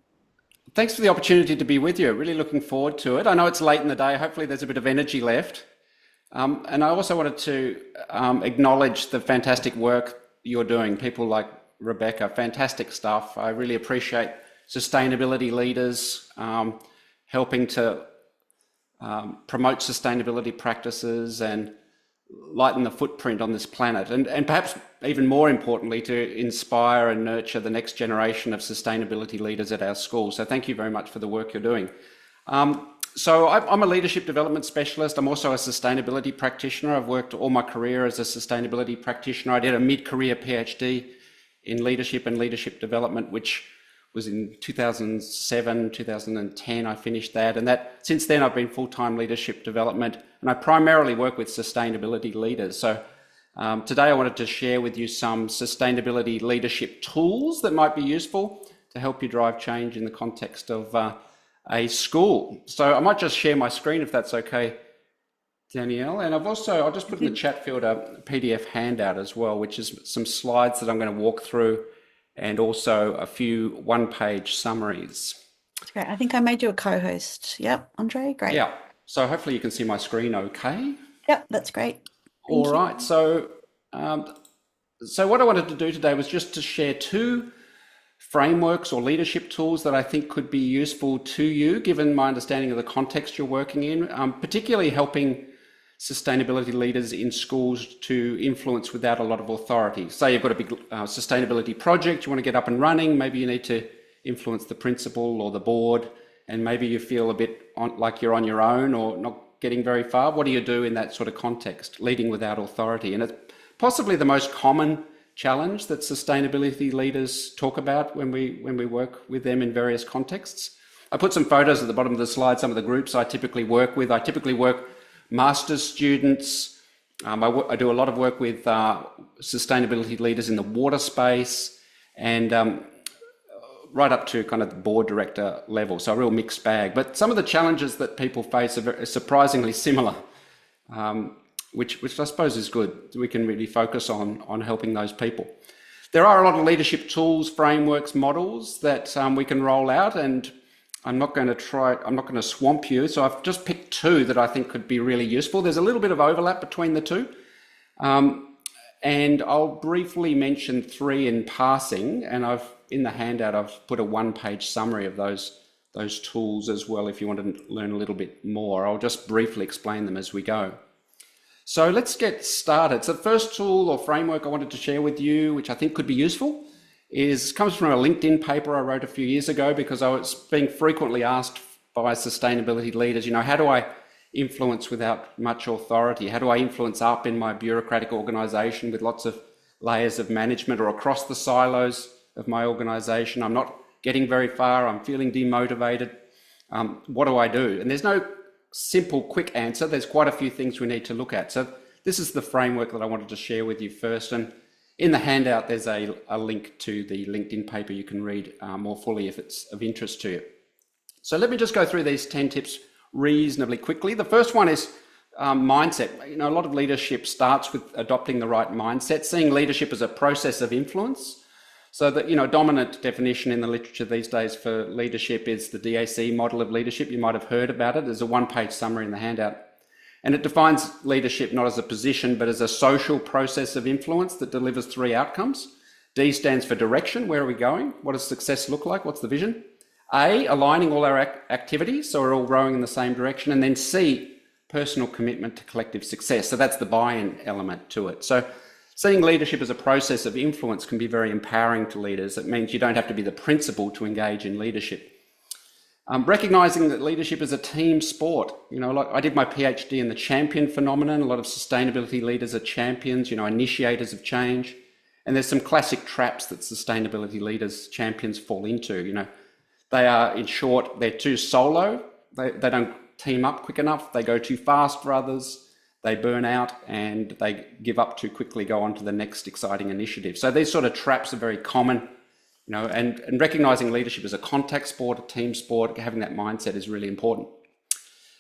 Thanks for the opportunity to be with you. Really looking forward to it. I know it's late in the day. Hopefully there's a bit of energy left. And I also wanted to acknowledge the fantastic work you're doing. People like Rebecca, fantastic stuff. I really appreciate sustainability leaders helping to promote sustainability practices and lighten the footprint on this planet. And perhaps even more importantly, to inspire and nurture the next generation of sustainability leaders at our schools. So thank you very much for the work you're doing. So I'm a leadership development specialist. I'm also a sustainability practitioner. I've worked all my career as a sustainability practitioner. I did a mid-career PhD in leadership and leadership development, which was in 2007, 2010. I finished that. And since then, I've been full-time leadership development, and I primarily work with sustainability leaders. So today I wanted to share with you some sustainability leadership tools that might be useful to help you drive change in the context of a school. So I might just share my screen if that's okay, Danielle. And I'll just put in the chat field a PDF handout as well, which is some slides that I'm going to walk through, and also a few one-page summaries. That's great. I think I made you a co-host. Yep, Andre, great. Yeah, so hopefully you can see my screen okay. Yep, that's great. All right, so what I wanted to do today was just to share two frameworks or leadership tools that I think could be useful to you, given my understanding of the context you're working in, particularly helping sustainability leaders in schools to influence without a lot of authority? Say you've got a big sustainability project, you want to get up and running, maybe you need to influence the principal or the board, and maybe you feel a bit like you're on your own or not getting very far. What do you do in that sort of context, leading without authority? And it's possibly the most common challenge that sustainability leaders talk about when we work with them in various contexts. I put some photos at the bottom of the slide, some of the groups I typically work with. I typically work master's students. I do a lot of work with sustainability leaders in the water space, and right up to kind of the board director level, so a real mixed bag. But some of the challenges that people face are surprisingly similar, which I suppose is good. We can really focus on helping those people. There are a lot of leadership tools, frameworks, models that we can roll out, and I'm not going to swamp you, so I've just picked two that I think could be really useful. There's a little bit of overlap between the two, and I'll briefly mention three in passing, and in the handout I've put a one-page summary of those tools as well if you want to learn a little bit more. I'll just briefly explain them as we go. So let's get started. So the first tool or framework I wanted to share with you, which I think could be useful, comes from a LinkedIn paper I wrote a few years ago, because I was being frequently asked by sustainability leaders, how do I influence without much authority? How do I influence up in my bureaucratic organisation with lots of layers of management, or across the silos of my organisation? I'm not getting very far. I'm feeling demotivated. What do I do? And there's no simple, quick answer. There's quite a few things we need to look at. So this is the framework that I wanted to share with you first. And in the handout, there's a link to the LinkedIn paper you can read more fully if it's of interest to you. So let me just go through these 10 tips reasonably quickly. The first one is mindset. A lot of leadership starts with adopting the right mindset, seeing leadership as a process of influence. So the dominant definition in the literature these days for leadership is the DAC model of leadership. You might have heard about it. There's a one-page summary in the handout. And it defines leadership not as a position, but as a social process of influence that delivers three outcomes. D stands for direction. Where are we going? What does success look like? What's the vision? A, aligning all our activities so we're all rowing in the same direction. And then C, personal commitment to collective success. So that's the buy-in element to it. So seeing leadership as a process of influence can be very empowering to leaders. It means you don't have to be the principal to engage in leadership. Recognising that leadership is a team sport. I did my PhD in the champion phenomenon. A lot of sustainability leaders are champions, initiators of change. And there's some classic traps that sustainability leaders, champions fall into. They are, in short, they're too solo. They don't team up quick enough. They go too fast for others. They burn out and they give up too quickly, go on to the next exciting initiative. So these sort of traps are very common. And recognising leadership as a contact sport, a team sport, having that mindset is really important.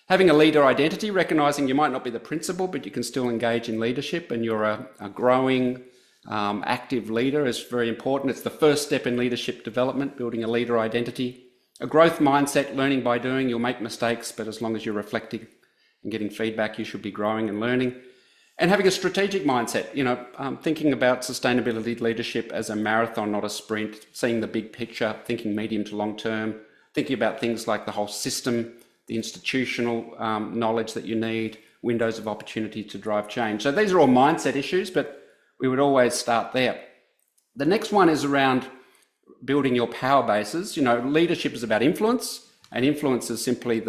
Having a leader identity, recognising you might not be the principal, but you can still engage in leadership, and you're a growing, active leader is very important. It's the first step in leadership development, building a leader identity. A growth mindset, learning by doing. You'll make mistakes, but as long as you're reflecting and getting feedback, you should be growing and learning. And having a strategic mindset, thinking about sustainability leadership as a marathon, not a sprint, seeing the big picture, thinking medium to long term, thinking about things like the whole system, the institutional knowledge that you need, windows of opportunity to drive change. So these are all mindset issues, but we would always start there. The next one is around building your power bases. Leadership is about influence, and influence is simply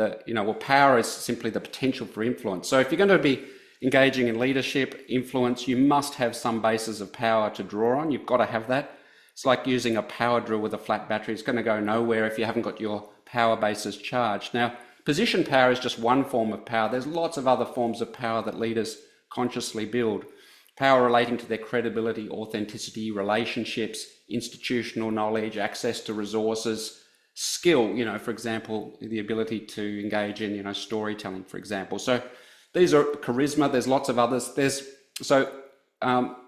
power is simply the potential for influence. So if you're going to be engaging in leadership, influence, you must have some bases of power to draw on. You've got to have that. It's like using a power drill with a flat battery. It's going to go nowhere if you haven't got your power bases charged. Now, position power is just one form of power. There's lots of other forms of power that leaders consciously build. Power relating to their credibility, authenticity, relationships, institutional knowledge, access to resources, skill, for example, the ability to engage in, storytelling, for example. So these are charisma. There's lots of others.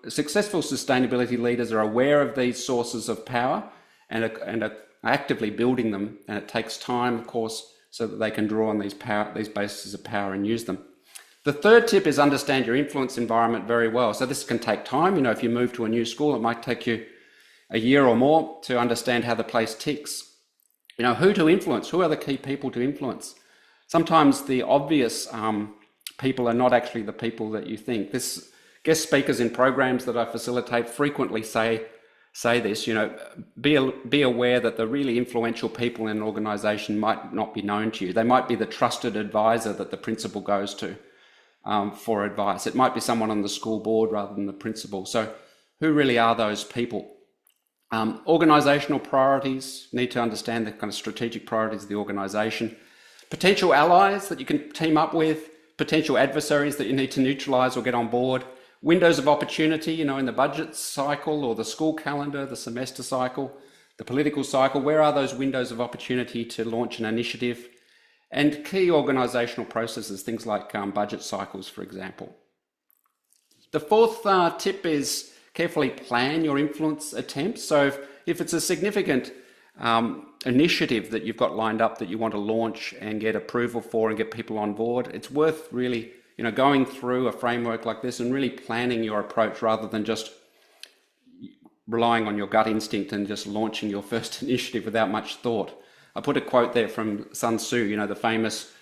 Successful sustainability leaders are aware of these sources of power and are actively building them. And it takes time, of course, so that they can draw on these bases of power and use them. The third tip is understand your influence environment very well. So this can take time. If you move to a new school, it might take you a year or more to understand how the place ticks. Who to influence, who are the key people to influence. Sometimes the obvious people are not actually the people that you think. This guest speakers in programs that I facilitate frequently say this, be aware that the really influential people in an organisation might not be known to you. They might be the trusted advisor that the principal goes to for advice. It might be someone on the school board rather than the principal. So who really are those people? Organisational priorities, need to understand the kind of strategic priorities of the organisation. Potential allies that you can team up with, potential adversaries that you need to neutralise or get on board. Windows of opportunity, in the budget cycle or the school calendar, the semester cycle, the political cycle. Where are those windows of opportunity to launch an initiative? And key organisational processes, things like budget cycles, for example. The fourth tip is carefully plan your influence attempts. So if it's a significant initiative that you've got lined up that you want to launch and get approval for and get people on board, it's worth really going through a framework like this and really planning your approach rather than just relying on your gut instinct and just launching your first initiative without much thought. I put a quote there from Sun Tzu, the famous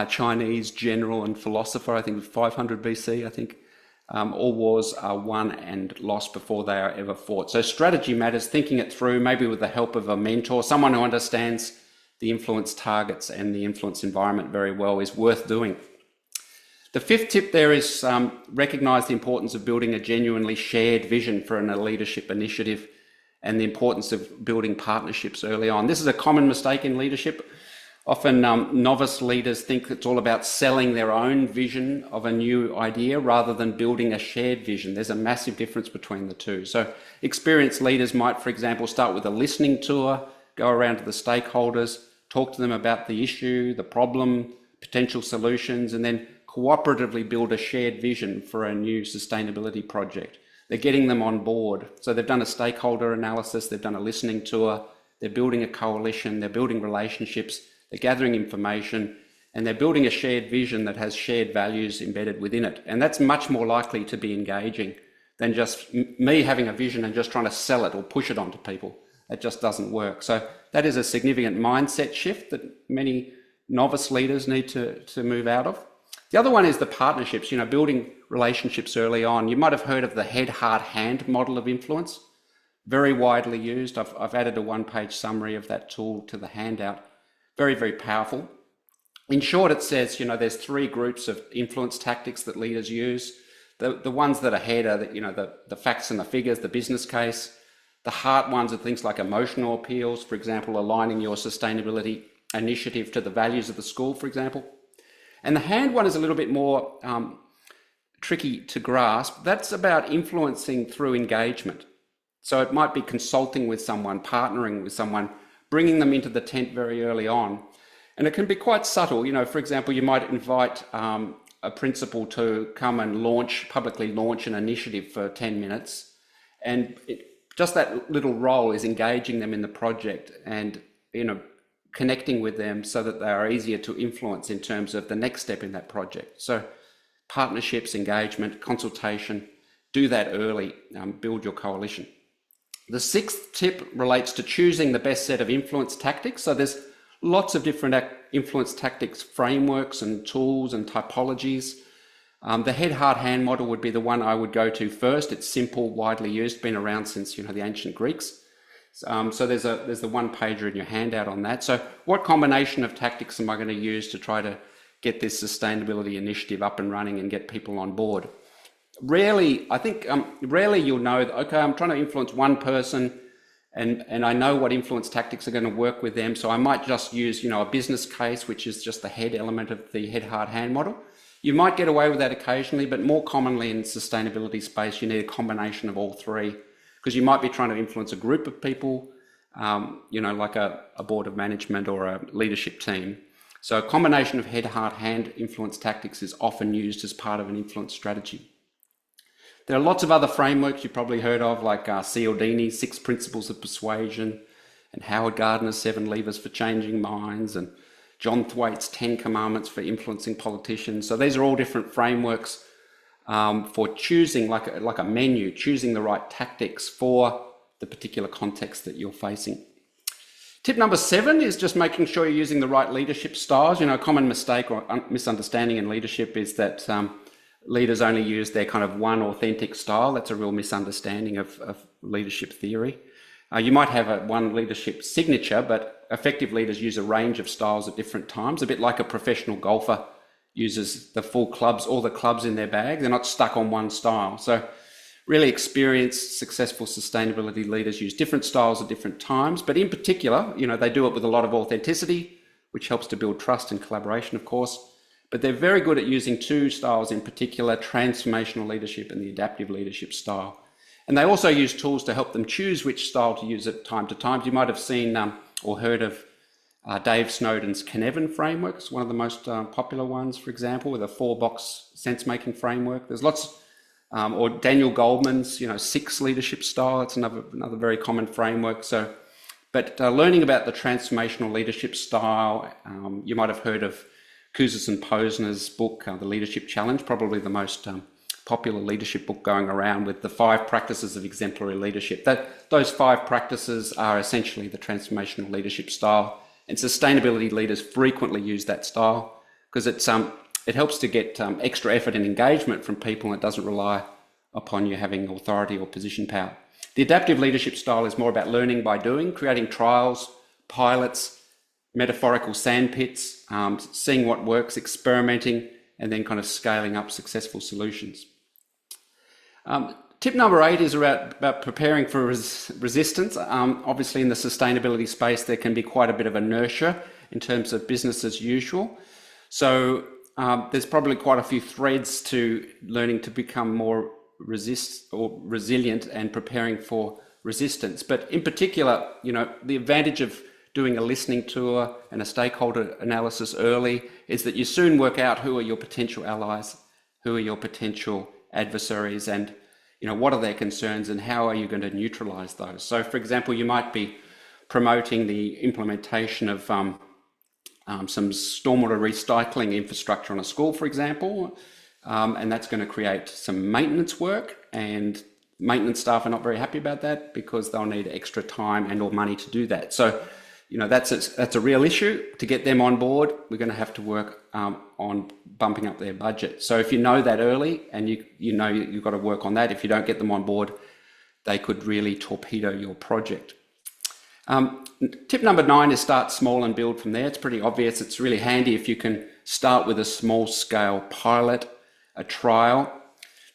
Chinese general and philosopher, I think 500 BC, I think. All wars are won and lost before they are ever fought. So strategy matters, thinking it through, maybe with the help of a mentor, someone who understands the influence targets and the influence environment very well is worth doing. The fifth tip there is recognise the importance of building a genuinely shared vision for a leadership initiative and the importance of building partnerships early on. This is a common mistake in leadership. Often novice leaders think it's all about selling their own vision of a new idea rather than building a shared vision. There's a massive difference between the two. So experienced leaders might, for example, start with a listening tour, go around to the stakeholders, talk to them about the issue, the problem, potential solutions, and then cooperatively build a shared vision for a new sustainability project. They're getting them on board. So they've done a stakeholder analysis, they've done a listening tour, they're building a coalition, they're building relationships, they're gathering information, and they're building a shared vision that has shared values embedded within it. And that's much more likely to be engaging than just me having a vision and just trying to sell it or push it onto people. That just doesn't work. So that is a significant mindset shift that many novice leaders need to move out of. The other one is the partnerships, building relationships early on. You might have heard of the head, heart, hand model of influence. Very widely used. I've added a one-page summary of that tool to the handout. Very, very powerful. In short, it says, there's three groups of influence tactics that leaders use. The ones that are head are, the facts and the figures, the business case. The heart ones are things like emotional appeals, for example, aligning your sustainability initiative to the values of the school, for example. And the hand one is a little bit more tricky to grasp. That's about influencing through engagement. So it might be consulting with someone, partnering with someone, bringing them into the tent very early on. And it can be quite subtle. For example, you might invite a principal to come and publicly launch an initiative for 10 minutes. And just that little role is engaging them in the project and, connecting with them so that they are easier to influence in terms of the next step in that project. So partnerships, engagement, consultation, do that early, build your coalition. The sixth tip relates to choosing the best set of influence tactics. So there's lots of different influence tactics frameworks and tools and typologies. The head, heart, hand model would be the one I would go to first. It's simple, widely used, been around since the ancient Greeks. So there's the one pager in your handout on that. So what combination of tactics am I going to use to try to get this sustainability initiative up and running and get people on board? Rarely you'll know that, okay, I'm trying to influence one person and I know what influence tactics are going to work with them. So I might just use, a business case, which is just the head element of the head, heart, hand model. You might get away with that occasionally, but more commonly in sustainability space, you need a combination of all three, because you might be trying to influence a group of people, like a board of management or a leadership team. So a combination of head, heart, hand influence tactics is often used as part of an influence strategy. There are lots of other frameworks you've probably heard of, like Cialdini's 6 Principles of Persuasion, and Howard Gardner's 7 Levers for Changing Minds, and John Thwaites' 10 Commandments for Influencing Politicians. So these are all different frameworks for choosing, like a menu, choosing the right tactics for the particular context that you're facing. Tip number 7 is just making sure you're using the right leadership styles. A common mistake or misunderstanding in leadership is that leaders only use their kind of one authentic style. That's a real misunderstanding of leadership theory. You might have one leadership signature, but effective leaders use a range of styles at different times, a bit like a professional golfer uses the full clubs, all the clubs in their bag. They're not stuck on one style. So really experienced, successful sustainability leaders use different styles at different times, but in particular, they do it with a lot of authenticity, which helps to build trust and collaboration, of course. But they're very good at using 2 styles in particular, transformational leadership and the adaptive leadership style. And they also use tools to help them choose which style to use at time to time. You might have seen or heard of Dave Snowden's Cynefin framework. It's one of the most popular ones, for example, with a 4-box sense-making framework. There's lots, or Daniel Goldman's, 6 leadership style. It's another very common framework. But learning about the transformational leadership style, you might have heard of Kouzes and Posner's book, The Leadership Challenge, probably the most popular leadership book going around, with the 5 practices of exemplary leadership. Those 5 practices are essentially the transformational leadership style, and sustainability leaders frequently use that style because it helps to get extra effort and engagement from people, and it doesn't rely upon you having authority or position power. The adaptive leadership style is more about learning by doing, creating trials, pilots, metaphorical sandpits, seeing what works, experimenting, and then kind of scaling up successful solutions. Tip number 8 is about preparing for resistance. Obviously, in the sustainability space, there can be quite a bit of inertia in terms of business as usual. So there's probably quite a few threads to learning to become more resilient and preparing for resistance. But in particular, the advantage of doing a listening tour and a stakeholder analysis early is that you soon work out who are your potential allies, who are your potential adversaries, and what are their concerns and how are you going to neutralize those. So for example, you might be promoting the implementation of some stormwater recycling infrastructure on a school, for example, and that's going to create some maintenance work, and maintenance staff are not very happy about that because they'll need extra time and or money to do that. So that's a real issue. To get them on board, we're going to have to work on bumping up their budget. So if you know that early, and you've got to work on that, if you don't get them on board, they could really torpedo your project. Tip number 9 is start small and build from there. It's pretty obvious. It's really handy if you can start with a small scale pilot, a trial.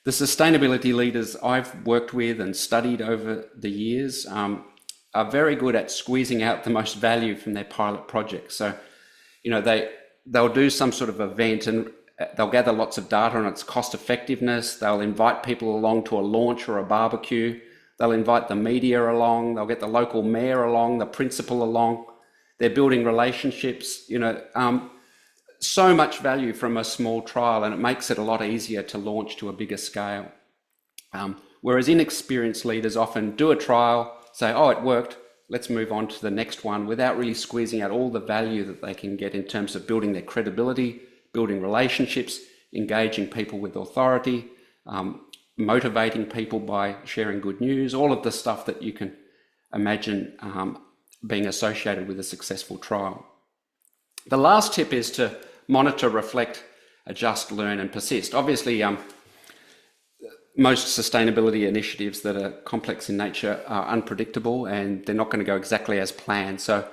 The sustainability leaders I've worked with and studied over the years are very good at squeezing out the most value from their pilot projects. So, they'll do some sort of event and they'll gather lots of data on its cost effectiveness. They'll invite people along to a launch or a barbecue. They'll invite the media along. They'll get the local mayor along, the principal along. They're building relationships, so much value from a small trial, and it makes it a lot easier to launch to a bigger scale. Whereas inexperienced leaders often do a trial, say, oh, it worked, let's move on to the next one, without really squeezing out all the value that they can get in terms of building their credibility, building relationships, engaging people with authority, motivating people by sharing good news, all of the stuff that you can imagine being associated with a successful trial. The last tip is to monitor, reflect, adjust, learn, and persist. Obviously, most sustainability initiatives that are complex in nature are unpredictable, and they're not going to go exactly as planned. So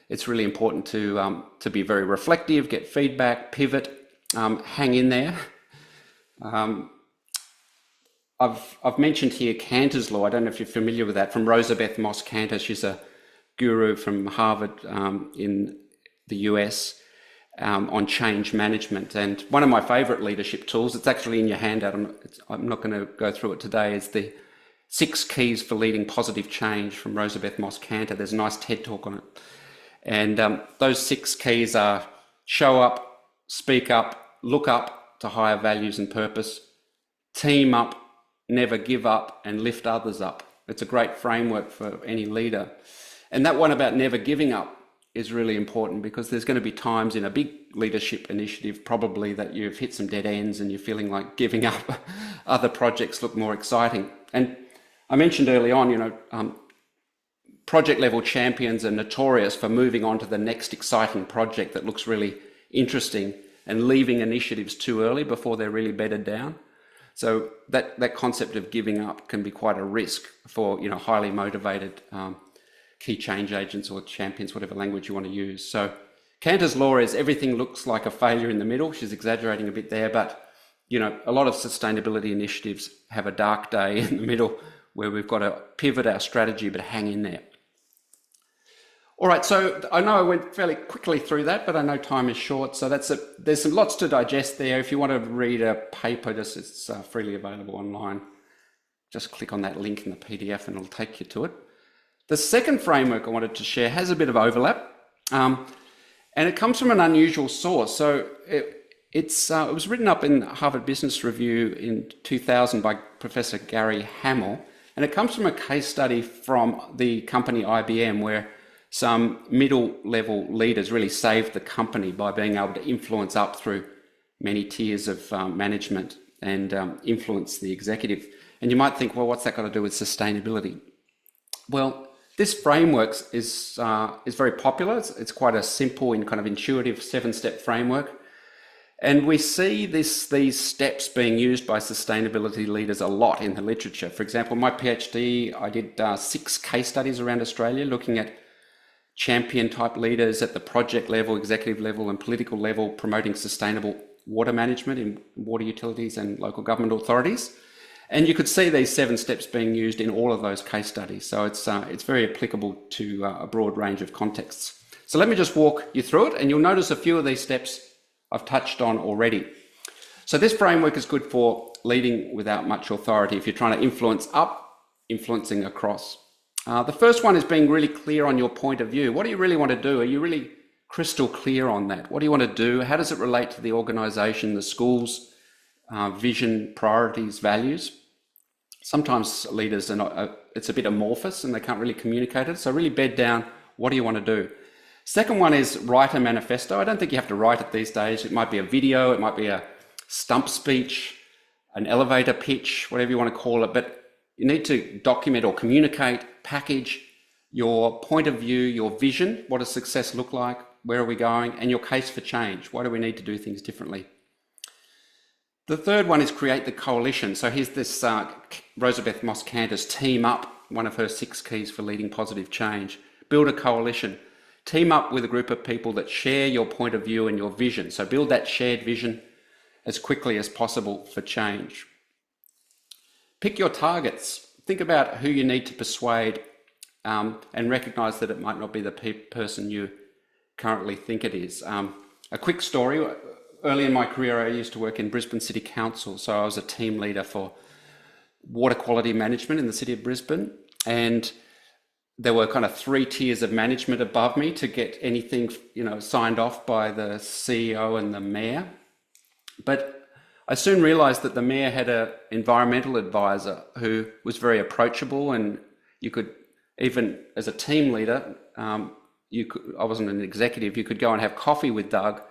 it's really important to be very reflective, get feedback, pivot, hang in there. I've mentioned here Cantor's Law. I don't know if you're familiar with that, from Rosabeth Moss Cantor. She's a guru from Harvard in the US on change management. And one of my favorite leadership tools, it's actually in your handout, I'm not going to go through it today, is the 6 Keys for Leading Positive Change from Rosabeth Moss Cantor. There's a nice TED talk on it. And those 6 keys are show up, speak up, look up to higher values and purpose, team up, never give up, and lift others up. It's a great framework for any leader. And that one about never giving up is really important, because there's going to be times in a big leadership initiative probably that you've hit some dead ends and you're feeling like giving up. Other projects look more exciting. And I mentioned early on, project level champions are notorious for moving on to the next exciting project that looks really interesting and leaving initiatives too early before they're really bedded down. So that concept of giving up can be quite a risk for highly motivated key change agents or champions, whatever language you want to use. So Cantor's law is everything looks like a failure in the middle. She's exaggerating a bit there, but a lot of sustainability initiatives have a dark day in the middle where we've got to pivot our strategy but hang in there. All right, so I know I went fairly quickly through that, but I know time is short, so there's some lots to digest there. If you want to read a paper, it's freely available online. Just click on that link in the PDF and it'll take you to it. The second framework I wanted to share has a bit of overlap, and it comes from an unusual source. So it was written up in Harvard Business Review in 2000 by Professor Gary Hamel, and it comes from a case study from the company IBM, where some middle-level leaders really saved the company by being able to influence up through many tiers of management and influence the executive. And you might think, well, what's that got to do with sustainability? Well, this framework is very popular. It's quite a simple and kind of intuitive 7-step framework. And we see these steps being used by sustainability leaders a lot in the literature. For example, my PhD, I did 6 case studies around Australia looking at champion type leaders at the project level, executive level and political level, promoting sustainable water management in water utilities and local government authorities. And you could see these 7 steps being used in all of those case studies. So it's very applicable to a broad range of contexts. So let me just walk you through it, and you'll notice a few of these steps I've touched on already. So this framework is good for leading without much authority if you're trying to influence up, influencing across. The first one is being really clear on your point of view. What do you really want to do? Are you really crystal clear on that? What do you want to do? How does it relate to the organisation, the school's vision, priorities, values? Sometimes leaders are not, it's a bit amorphous and they can't really communicate it. So really bed down, what do you want to do? Second one is write a manifesto. I don't think you have to write it these days. It might be a video, it might be a stump speech, an elevator pitch, whatever you want to call it, but you need to document or communicate, package your point of view, your vision, what does success look like, where are we going, and your case for change. Why do we need to do things differently? The third one is create the coalition. So here's this Rosabeth Moss-Cantor's team up, one of her 6 keys for leading positive change. Build a coalition. Team up with a group of people that share your point of view and your vision. So build that shared vision as quickly as possible for change. Pick your targets. Think about who you need to persuade and recognise that it might not be the person you currently think it is. A quick story. Early in my career, I used to work in Brisbane City Council. So I was a team leader for water quality management in the city of Brisbane. And there were kind of 3 tiers of management above me to get anything, signed off by the CEO and the mayor. But I soon realised that the mayor had an environmental advisor who was very approachable, and you could, even as a team leader, I wasn't an executive, you could go and have coffee with Doug,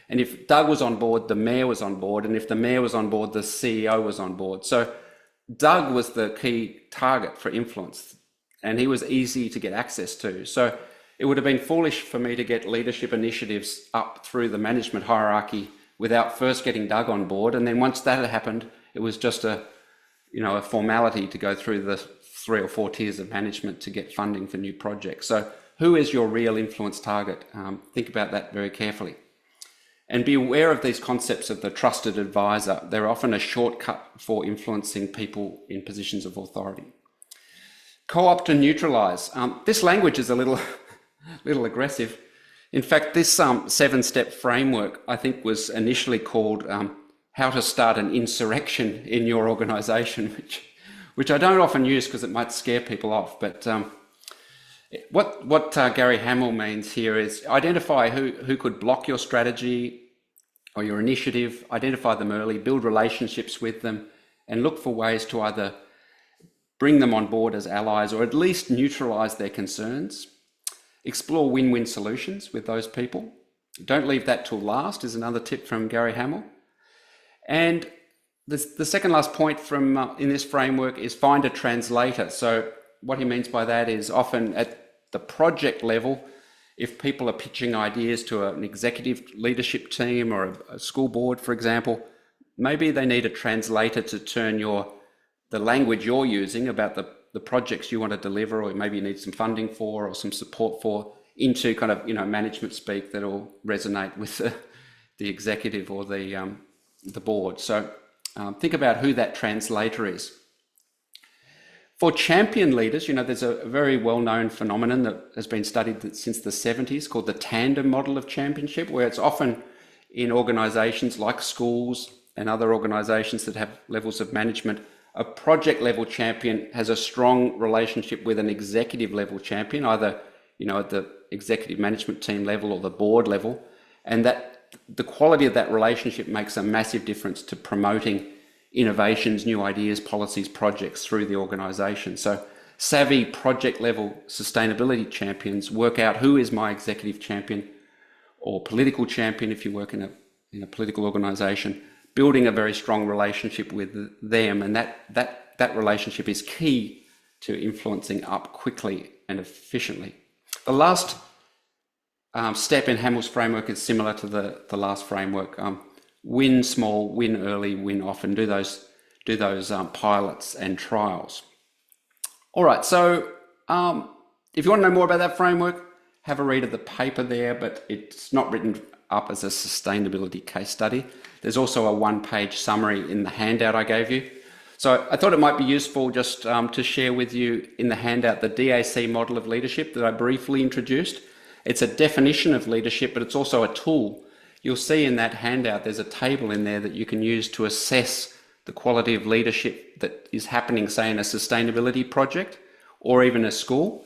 and if Doug was on board, the mayor was on board, and if the mayor was on board, the CEO was on board. So Doug was the key target for influence, and he was easy to get access to. So it would have been foolish for me to get leadership initiatives up through the management hierarchy without first getting Doug on board. And then once that had happened, it was just a formality to go through the 3 or 4 tiers of management to get funding for new projects. So who is your real influence target? Think about that very carefully. And be aware of these concepts of the trusted advisor. They're often a shortcut for influencing people in positions of authority. Co-opt and neutralise. This language is a little aggressive. In fact, this 7-step framework, I think, was initially called How to Start an Insurrection in Your Organisation, which I don't often use because it might scare people off. But what Gary Hamel means here is identify who could block your strategy or your initiative, identify them early, build relationships with them, and look for ways to either bring them on board as allies or at least neutralise their concerns. Explore win-win solutions with those people. Don't leave that till last is another tip from Gary Hamel. And the second last point from in this framework is find a translator. So what he means by that is often at the project level, if people are pitching ideas to an executive leadership team or a school board, for example, maybe they need a translator to turn the language you're using about the projects you want to deliver, or maybe you need some funding for or some support for, into kind of, management speak that'll resonate with the executive or the board. So think about who that translator is. For champion leaders, there's a very well-known phenomenon that has been studied since the 70s called the tandem model of championship, where it's often in organisations like schools and other organisations that have levels of management, a project level champion has a strong relationship with an executive level champion, either at the executive management team level or the board level, and that the quality of that relationship makes a massive difference to promoting innovations, new ideas, policies, projects through the organisation. So savvy project level sustainability champions work out who is my executive champion or political champion if you work in a political organisation, building a very strong relationship with them, and that relationship is key to influencing up quickly and efficiently. The last step in Hamill's framework is similar to the last framework. Win small, win early, win often. Do those pilots and trials. All right. So if you want to know more about that framework, have a read of the paper there, but it's not written up as a sustainability case study. There's also a one-page summary in the handout I gave you. So I thought it might be useful just to share with you in the handout the DAC model of leadership that I briefly introduced. It's a definition of leadership, but it's also a tool. You'll see in that handout there's a table in there that you can use to assess the quality of leadership that is happening, say, in a sustainability project or even a school.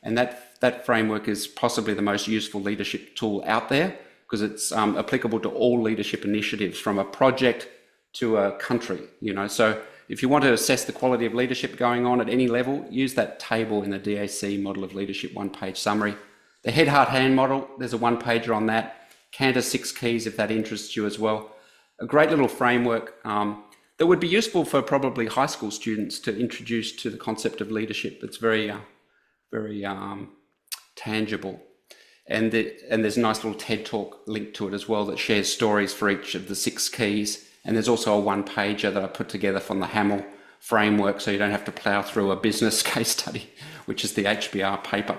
And that framework is possibly the most useful leadership tool out there, because it's applicable to all leadership initiatives from a project to a country. So if you want to assess the quality of leadership going on at any level, use that table in the DAC model of leadership one-page summary. The head, heart, hand model, there's a one-pager on that. Cantor 6 keys, if that interests you as well. A great little framework that would be useful for probably high school students to introduce to the concept of leadership. It's very tangible. And there's a nice little TED Talk linked to it as well that shares stories for each of the 6 keys. And there's also a one-pager that I put together from the Hamill framework, so you don't have to plough through a business case study, which is the HBR paper.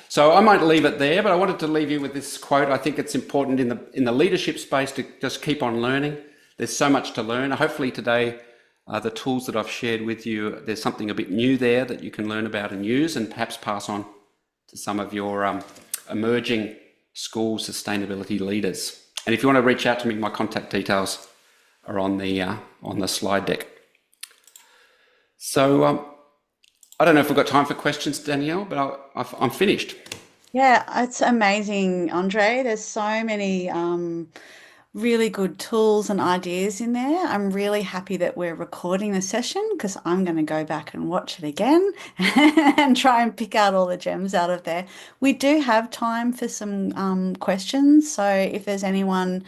So I might leave it there, but I wanted to leave you with this quote. I think it's important in the leadership space to just keep on learning. There's so much to learn. Hopefully today, the tools that I've shared with you, there's something a bit new there that you can learn about and use, and perhaps pass on to some of your emerging school sustainability leaders. And if you want to reach out to me, my contact details are on the slide deck. So I don't know if we've got time for questions, Danielle, but I'm finished. Yeah, it's amazing, Andre. There's so many really good tools and ideas in there. I'm really happy that we're recording the session, because I'm going to go back and watch it again and try and pick out all the gems out of there. We do have time for some questions. So if there's anyone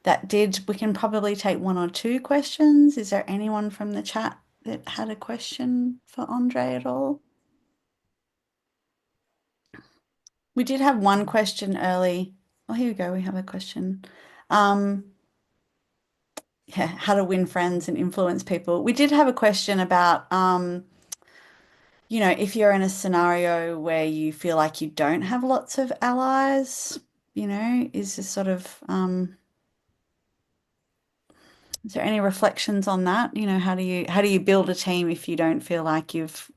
that did, we can probably take 1 or 2 questions. Is there anyone from the chat that had a question for Andre at all? We did have one question early. Oh, here we go. We have a question. Yeah, how to win friends and influence people. We did have a question about, if you're in a scenario where you feel like you don't have lots of allies, is this sort of, is there any reflections on that? How do you build a team if you don't feel like you've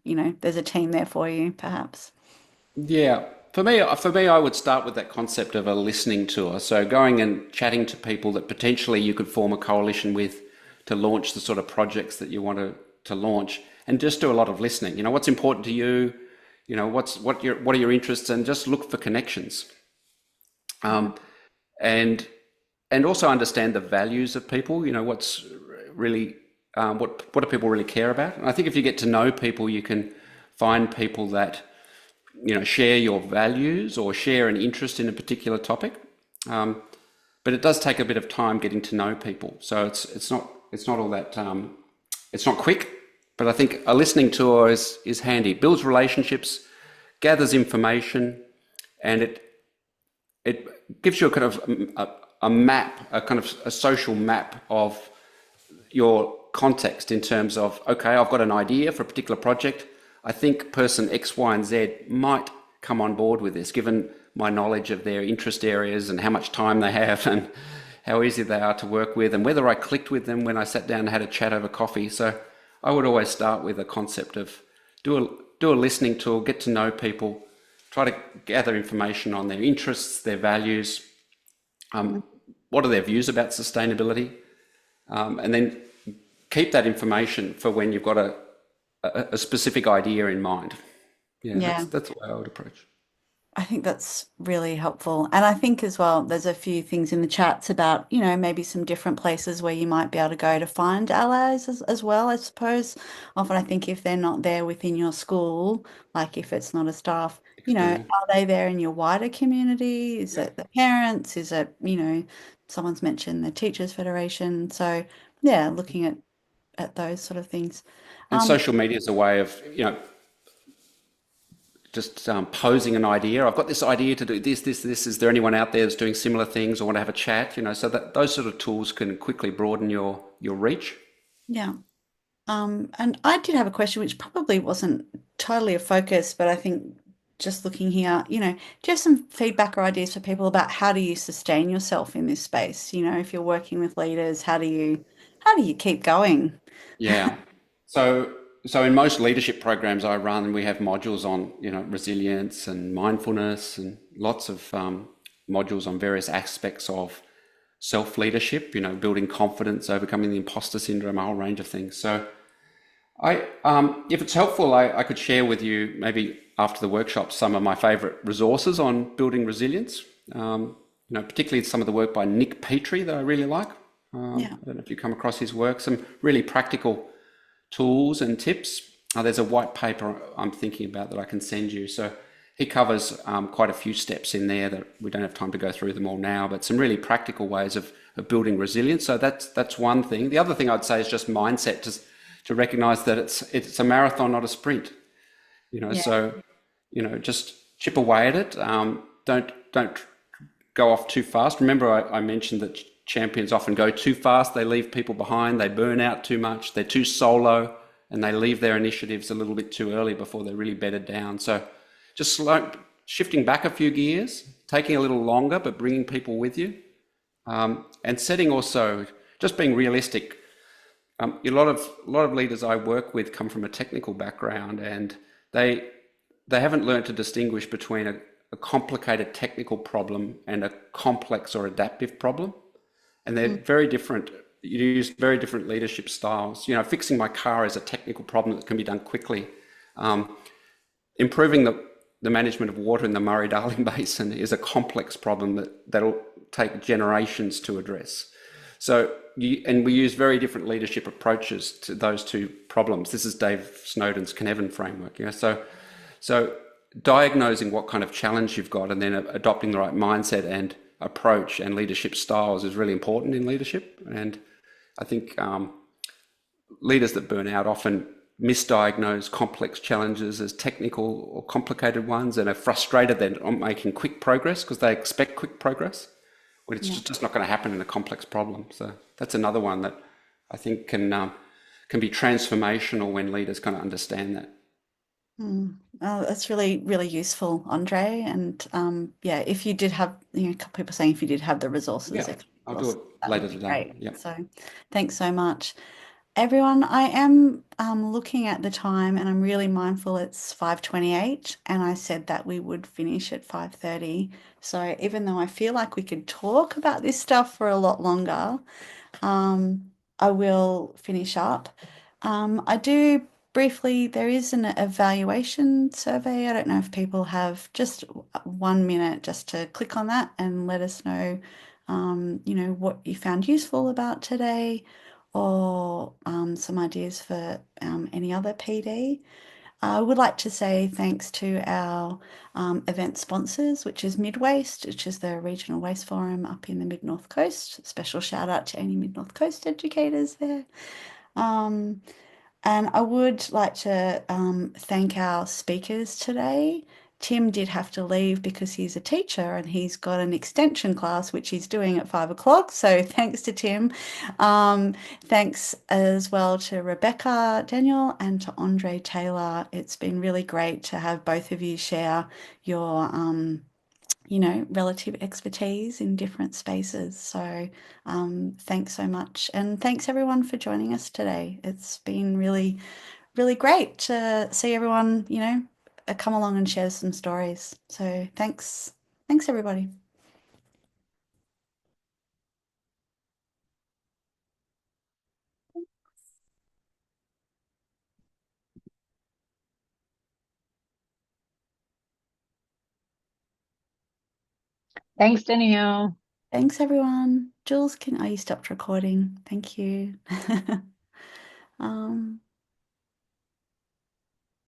there's a team there for you, perhaps? Yeah, for me, I would start with that concept of a listening tour. So going and chatting to people that potentially you could form a coalition with to launch the sort of projects that you want to launch, and just do a lot of listening. What's important to you? What are your interests, and just look for connections. And also understand the values of people. What's really what do people really care about? And I think if you get to know people, you can find people that share your values or share an interest in a particular topic. But it does take a bit of time getting to know people. So it's not all that it's not quick. But I think a listening tour is handy. Builds relationships, gathers information, and it gives you a kind of a map, a kind of a social map of your context in terms of, okay, I've got an idea for a particular project. I think person X, Y, and Z might come on board with this, given my knowledge of their interest areas and how much time they have and how easy they are to work with, and whether I clicked with them when I sat down and had a chat over coffee. So I would always start with a concept of do a listening tour, get to know people, try to gather information on their interests, their values, what are their views about sustainability, and then keep that information for when you've got a specific idea in mind. Yeah. That's the way I would approach. I think that's really helpful. And I think as well, there's a few things in the chats about, maybe some different places where you might be able to go to find allies as well, I suppose. Often I think if they're not there within your school, like if it's not a staff, Yeah. are they there in your wider community? Is it the parents? Is it, someone's mentioned the Teachers Federation. So yeah, looking at those sort of things. And social media is a way of, just posing an idea. I've got this idea to do this. Is there anyone out there that's doing similar things or want to have a chat? So that those sort of tools can quickly broaden your reach. Yeah. And I did have a question which probably wasn't totally a focus, but I think just looking here, do you have some feedback or ideas for people about how do you sustain yourself in this space? If you're working with leaders, how do you keep going? Yeah. So in most leadership programs I run, we have modules on, resilience and mindfulness, and lots of modules on various aspects of self-leadership, building confidence, overcoming the imposter syndrome, a whole range of things. So if it's helpful, I could share with you maybe after the workshop some of my favorite resources on building resilience, particularly some of the work by Nick Petrie that I really like. I don't know if you come across his work, some really practical tools and tips. There's a white paper I'm thinking about that I can send you. So he covers quite a few steps in there that we don't have time to go through them all now, but some really practical ways of building resilience. So that's one thing. The other thing I'd say is just mindset, to recognize that it's a marathon, not a sprint. So just chip away at it. Don't go off too fast. Remember, I mentioned that champions often go too fast. They leave people behind. They burn out too much. They're too solo, and they leave their initiatives a little bit too early before they're really bedded down. So just shifting back a few gears, taking a little longer, but bringing people with you, and setting also, just being realistic. A lot of leaders I work with come from a technical background, and they haven't learned to distinguish between a complicated technical problem and a complex or adaptive problem. And they're very different. You use very different leadership styles. Fixing my car is a technical problem that can be done quickly. Improving the management of water in the Murray-Darling Basin is a complex problem that'll take generations to address. So, and we use very different leadership approaches to those two problems. This is Dave Snowden's Cynefin framework. So diagnosing what kind of challenge you've got and then adopting the right mindset and approach and leadership styles is really important in leadership. And I think leaders that burn out often misdiagnose complex challenges as technical or complicated ones, and are frustrated they're not making quick progress because they expect quick progress, when it's just not going to happen in a complex problem. So that's another one that I think can be transformational when leaders kind of understand that. Oh, that's really, really useful, Andre. And if you did have, a couple people saying if you did have the resources, I'll do it later today. Great. So thanks so much. Everyone, I am looking at the time and I'm really mindful it's 5:28 and I said that we would finish at 5:30. So even though I feel like we could talk about this stuff for a lot longer, I will finish up. I do briefly, there is an evaluation survey. I don't know if people have just 1 minute just to click on that and let us know, what you found useful about today, or some ideas for any other PD. I would like to say thanks to our event sponsors, which is Midwaste, which is the regional waste forum up in the Mid-North Coast. Special shout out to any Mid-North Coast educators there. And I would like to thank our speakers today, Tim did have to leave because he's a teacher and he's got an extension class which he's doing at 5 o'clock. So thanks to Tim. Thanks as well to Rebecca, Daniel, and to André Taylor. It's been really great to have both of you share your relative expertise in different spaces. So thanks so much. And thanks everyone for joining us today. It's been really, really great to see everyone, come along and share some stories. So thanks. Thanks everybody. Thanks, Danielle. Thanks everyone. Jules, you stopped recording. Thank you.